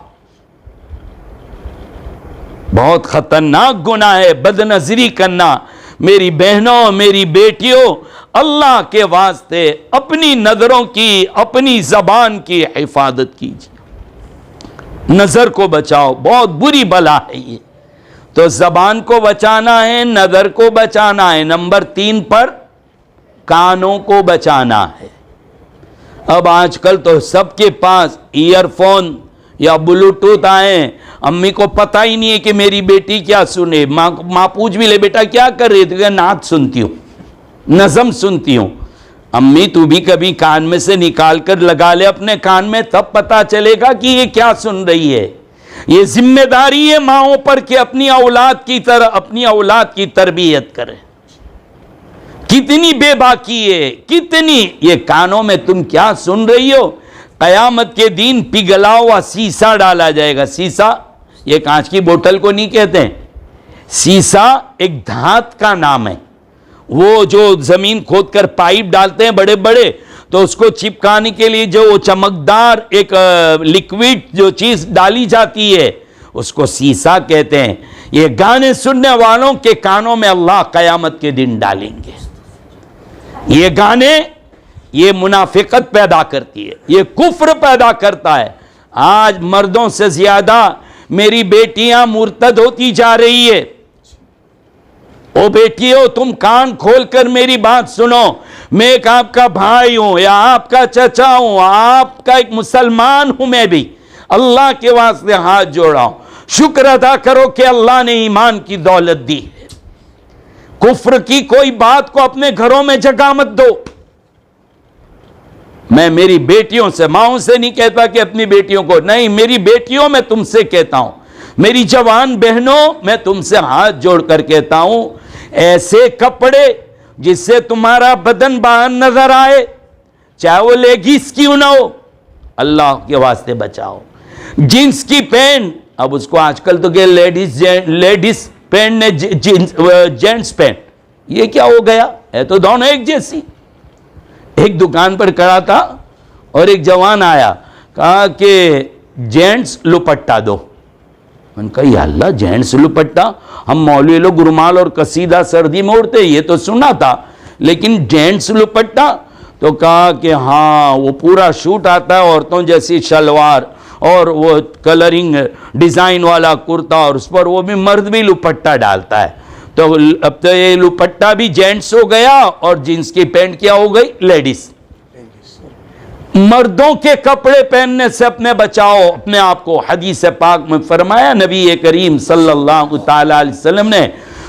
بہت خطرناک گناہ ہے بد نظری کرنا. میری بہنوں, میری بیٹیوں, اللہ کے واسطے اپنی نظروں کی, اپنی زبان کی حفاظت کیجیے. نظر کو بچاؤ, بہت بری بلا ہے یہ. تو زبان کو بچانا ہے, نظر کو بچانا ہے, نمبر 3 پر کانوں کو بچانا ہے. اب آج کل تو سب کے پاس ایئر فون یا بلوٹوتھ آئے, امی کو پتہ ہی نہیں ہے کہ میری بیٹی کیا سنے. ماں پوچھ بھی لے بیٹا کیا کر رہی تھی, نعت سنتی ہوں, نظم سنتی ہوں. امی تو بھی کبھی کان میں سے نکال کر لگا لے اپنے کان میں, تب پتہ چلے گا کہ یہ کیا سن رہی ہے. یہ ذمہ داری ہے ماؤں پر کہ اپنی اولاد کی تربیت کرے. کتنی بے باکی ہے، کتنی. یہ کانوں میں تم کیا سن رہی ہو؟ قیامت کے دن پگھلا ہوا سیسا ڈالا جائے گا. سیسا یہ کانچ کی بوتل کو نہیں کہتے ہیں. سیسا ایک دھات کا نام ہے. وہ جو زمین کھود کر پائپ ڈالتے ہیں بڑے بڑے، تو اس کو چپکانے کے لیے جو چمکدار ایک لکوڈ جو چیز ڈالی جاتی ہے اس کو سیسا کہتے ہیں. یہ گانے سننے والوں کے کانوں میں اللہ قیامت کے دن ڈالیں گے. یہ گانے یہ منافقت پیدا کرتی ہے، یہ کفر پیدا کرتا ہے. آج مردوں سے زیادہ میری بیٹیاں مرتد ہوتی جا رہی ہے. او بیٹیوں، تم کان کھول کر میری بات سنو. میں ایک آپ کا بھائی ہوں یا آپ کا چچا ہوں، آپ کا ایک مسلمان ہوں. میں بھی اللہ کے واسطے ہاتھ جوڑا ہوں. شکر ادا کرو کہ اللہ نے ایمان کی دولت دی ہے. کفر کی کوئی بات کو اپنے گھروں میں جگہ مت دو. میں میری بیٹیوں سے، ماؤں سے نہیں کہتا کہ اپنی بیٹیوں کو نہیں، میری بیٹیوں میں تم سے کہتا ہوں، میری جوان بہنوں میں تم سے ہاتھ جوڑ کر کہتا ہوں، ایسے کپڑے جس سے تمہارا بدن باہر نظر آئے، چاہے وہ لیگیس کیوں نہ ہو، اللہ کے واسطے بچاؤ. جینس کی پینٹ، اب اس کو آج کل تو کہ لیڈیز پینٹ نے جینٹس پینٹ، یہ کیا ہو گیا؟ ہے تو دونوں ایک جیسی. ایک دکان پر کھڑا تھا اور ایک جوان آیا، کہا کہ جینٹس لپٹا دو. میں نے کہا یا اللہ، جینٹس لپٹا؟ ہم مولوی لوگ رومال اور قصیدہ سردی میں اڑتے، یہ تو سنا تھا، لیکن جینٹس لپٹا؟ تو کہا کہ ہاں، وہ پورا شوٹ آتا ہے، عورتوں جیسی شلوار اور وہ کلرنگ ڈیزائن والا کرتا، اور اس پر وہ بھی مرد بھی لپٹا ڈالتا ہے. تو اب تو یہ لپٹا بھی جینٹس ہو گیا اور جینس کی پینٹ کیا ہو گئی؟ لیڈیز. مردوں کے کپڑے پہننے سے اپنے بچاؤ اپنے آپ کو. حدیث پاک میں فرمایا نبی کریم صلی اللہ تعالی علیہ وسلم نے،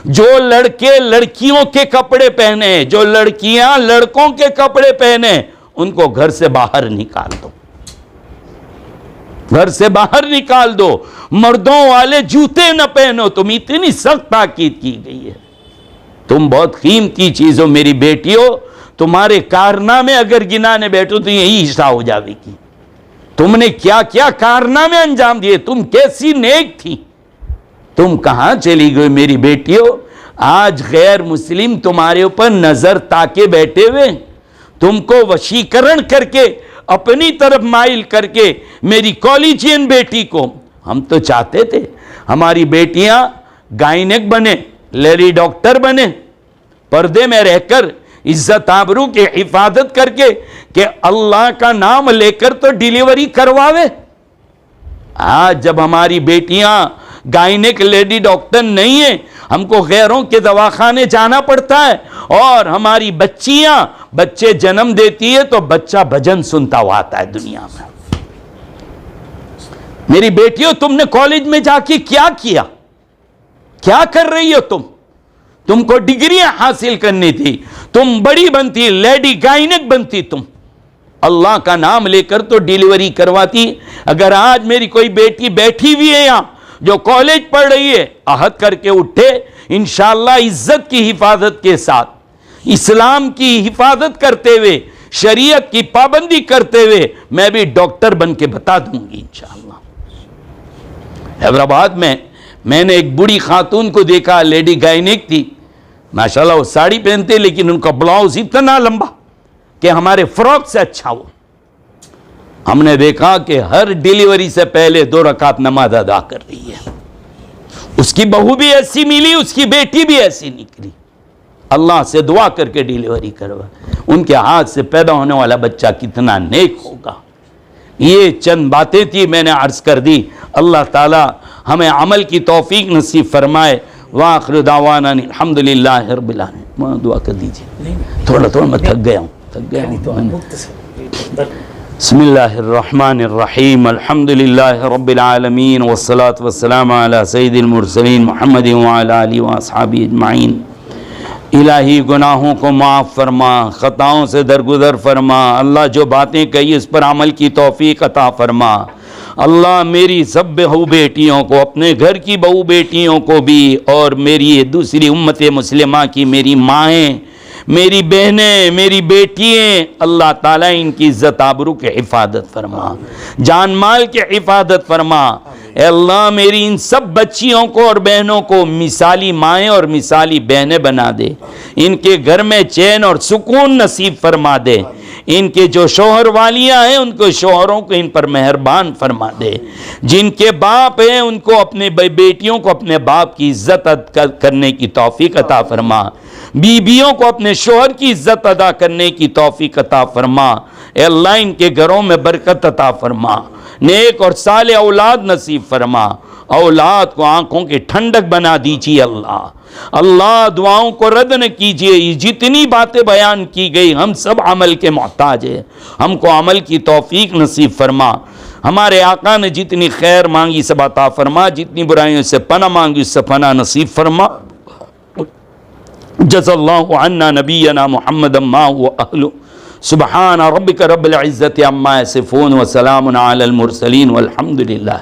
جو لڑکے لڑکیوں کے کپڑے پہنے، جو لڑکیاں لڑکوں کے کپڑے پہنے، ان کو گھر سے باہر نکال دو. گھر سے باہر نکال دو. مردوں والے جوتے نہ پہنو. تم اتنی سخت تاکید کی گئی ہے. تم بہت قیمتی چیز ہو میری بیٹیوں. تمہارے کارنامے اگر گنانے بیٹھو تو یہی حصہ ہو جاوے گی. تم نے کیا کیا کارنامے انجام دیے، تم کیسی نیک تھی. تم کہاں چلی گئی میری بیٹیوں؟ آج غیر مسلم تمہارے اوپر نظر تاکے بیٹھے ہوئے، تم کو وشیکرن کر کے اپنی طرف مائل کر کے. میری کالجین بیٹی کو ہم تو چاہتے تھے ہماری بیٹیاں گائنک بنے، لیڈی ڈاکٹر بنے، پردے میں رہ کر عزت آبرو کی حفاظت کر کے، کہ اللہ کا نام لے کر تو ڈیلیوری کرواوے. آج جب ہماری بیٹیاں گائنک لیڈی ڈاکٹر نہیں ہیں، ہم کو غیروں کے دواخانے جانا پڑتا ہے، اور ہماری بچیاں بچے جنم دیتی ہے تو بچہ بھجن سنتا ہوا آتا ہے دنیا میں. میری بیٹیوں، تم نے کالج میں جا کے کیا کیا؟ کیا کر رہی ہو تم؟ تم کو ڈگریاں حاصل کرنی تھی، تم بڑی بنتی، لیڈی گائنک بنتی. تم اللہ کا نام لے کر تو ڈیلیوری کرواتی. اگر آج میری کوئی بیٹی بیٹھی ہوئی ہے یہاں جو کالج پڑھ رہی ہے، عہد کر کے اٹھے انشاءاللہ عزت کی حفاظت کے ساتھ، اسلام کی حفاظت کرتے ہوئے، شریعت کی پابندی کرتے ہوئے، میں بھی ڈاکٹر بن کے بتا دوں گی انشاءاللہ. حیدرآباد میں نے ایک بوڑھی خاتون کو دیکھا، لیڈی گائنک تھی. ماشاءاللہ وہ ساڑی پہنتے لیکن ان کا بلاؤز اتنا لمبا کہ ہمارے فراک سے اچھا ہو. ہم نے دیکھا کہ ہر ڈیلیوری سے پہلے 2 رکعت نماز ادا کر رہی ہے. اس کی بہو بھی ایسی ملی، اس کی بیٹی بھی ایسی نکلی. اللہ سے دعا کر کے ڈیلیوری کروا. ان کے ہاتھ سے پیدا ہونے والا بچہ کتنا نیک ہوگا. یہ چند باتیں تھی میں نے عرض کر دی. اللہ تعالی ہمیں عمل کی توفیق نصیب فرمائے. وآخر دعوانا الحمدللہ رب العالمین. دعا کر دیجیے. تھوڑا میں تھک گیا ہوں. بسم اللہ الرحمن الرحیم. الحمدللہ رب العالمین والصلاة والسلام علی سید المرسلین محمد وعلی آلہ واصحابہ اجمعین. الہی گناہوں کو معاف فرما، خطاؤں سے درگزر فرما. اللہ جو باتیں کہی اس پر عمل کی توفیق عطا فرما. اللہ میری سب بہو بیٹیوں کو، اپنے گھر کی بہو بیٹیوں کو بھی، اور میری دوسری امت مسلمہ کی میری مائیں، میری بہنیں، میری بیٹیاں، اللہ تعالیٰ ان کی عزت آبرو کی حفاظت فرما، جان مال کی حفاظت فرما۔ اے اللہ میری ان سب بچیوں کو اور بہنوں کو مثالی مائیں اور مثالی بہنیں بنا دے، ان کے گھر میں چین اور سکون نصیب فرما دے، ان کے جو شوہر والیاں ہیں ان کو شوہروں کو ان پر مہربان فرما دے، جن کے باپ ہیں ان کو اپنے بیٹیوں کو اپنے باپ کی عزت کرنے کی توفیق عطا فرما، بیویوں کو اپنے شوہر کی عزت ادا کرنے کی توفیق عطا فرما۔ اے اللہ ان کے گھروں میں برکت عطا فرما، نیک اور صالح اولاد نصیب فرما، اولاد کو آنکھوں کی ٹھنڈک بنا دیجیے اللہ۔ اللہ دعاؤں کو رد نہ کیجیے، یہ جتنی باتیں بیان کی گئی ہم سب عمل کے محتاج ہیں، ہم کو عمل کی توفیق نصیب فرما۔ ہمارے آقا نے جتنی خیر مانگی سب عطا فرما، جتنی برائیوں سے پناہ مانگی اس سے پناہ نصیب فرما۔ جزا اللہ عنا نبینا محمد ما هو اہلہ، سبحان ربک رب العزت عما یصفون وسلام علی المرسلین والحمد للہ۔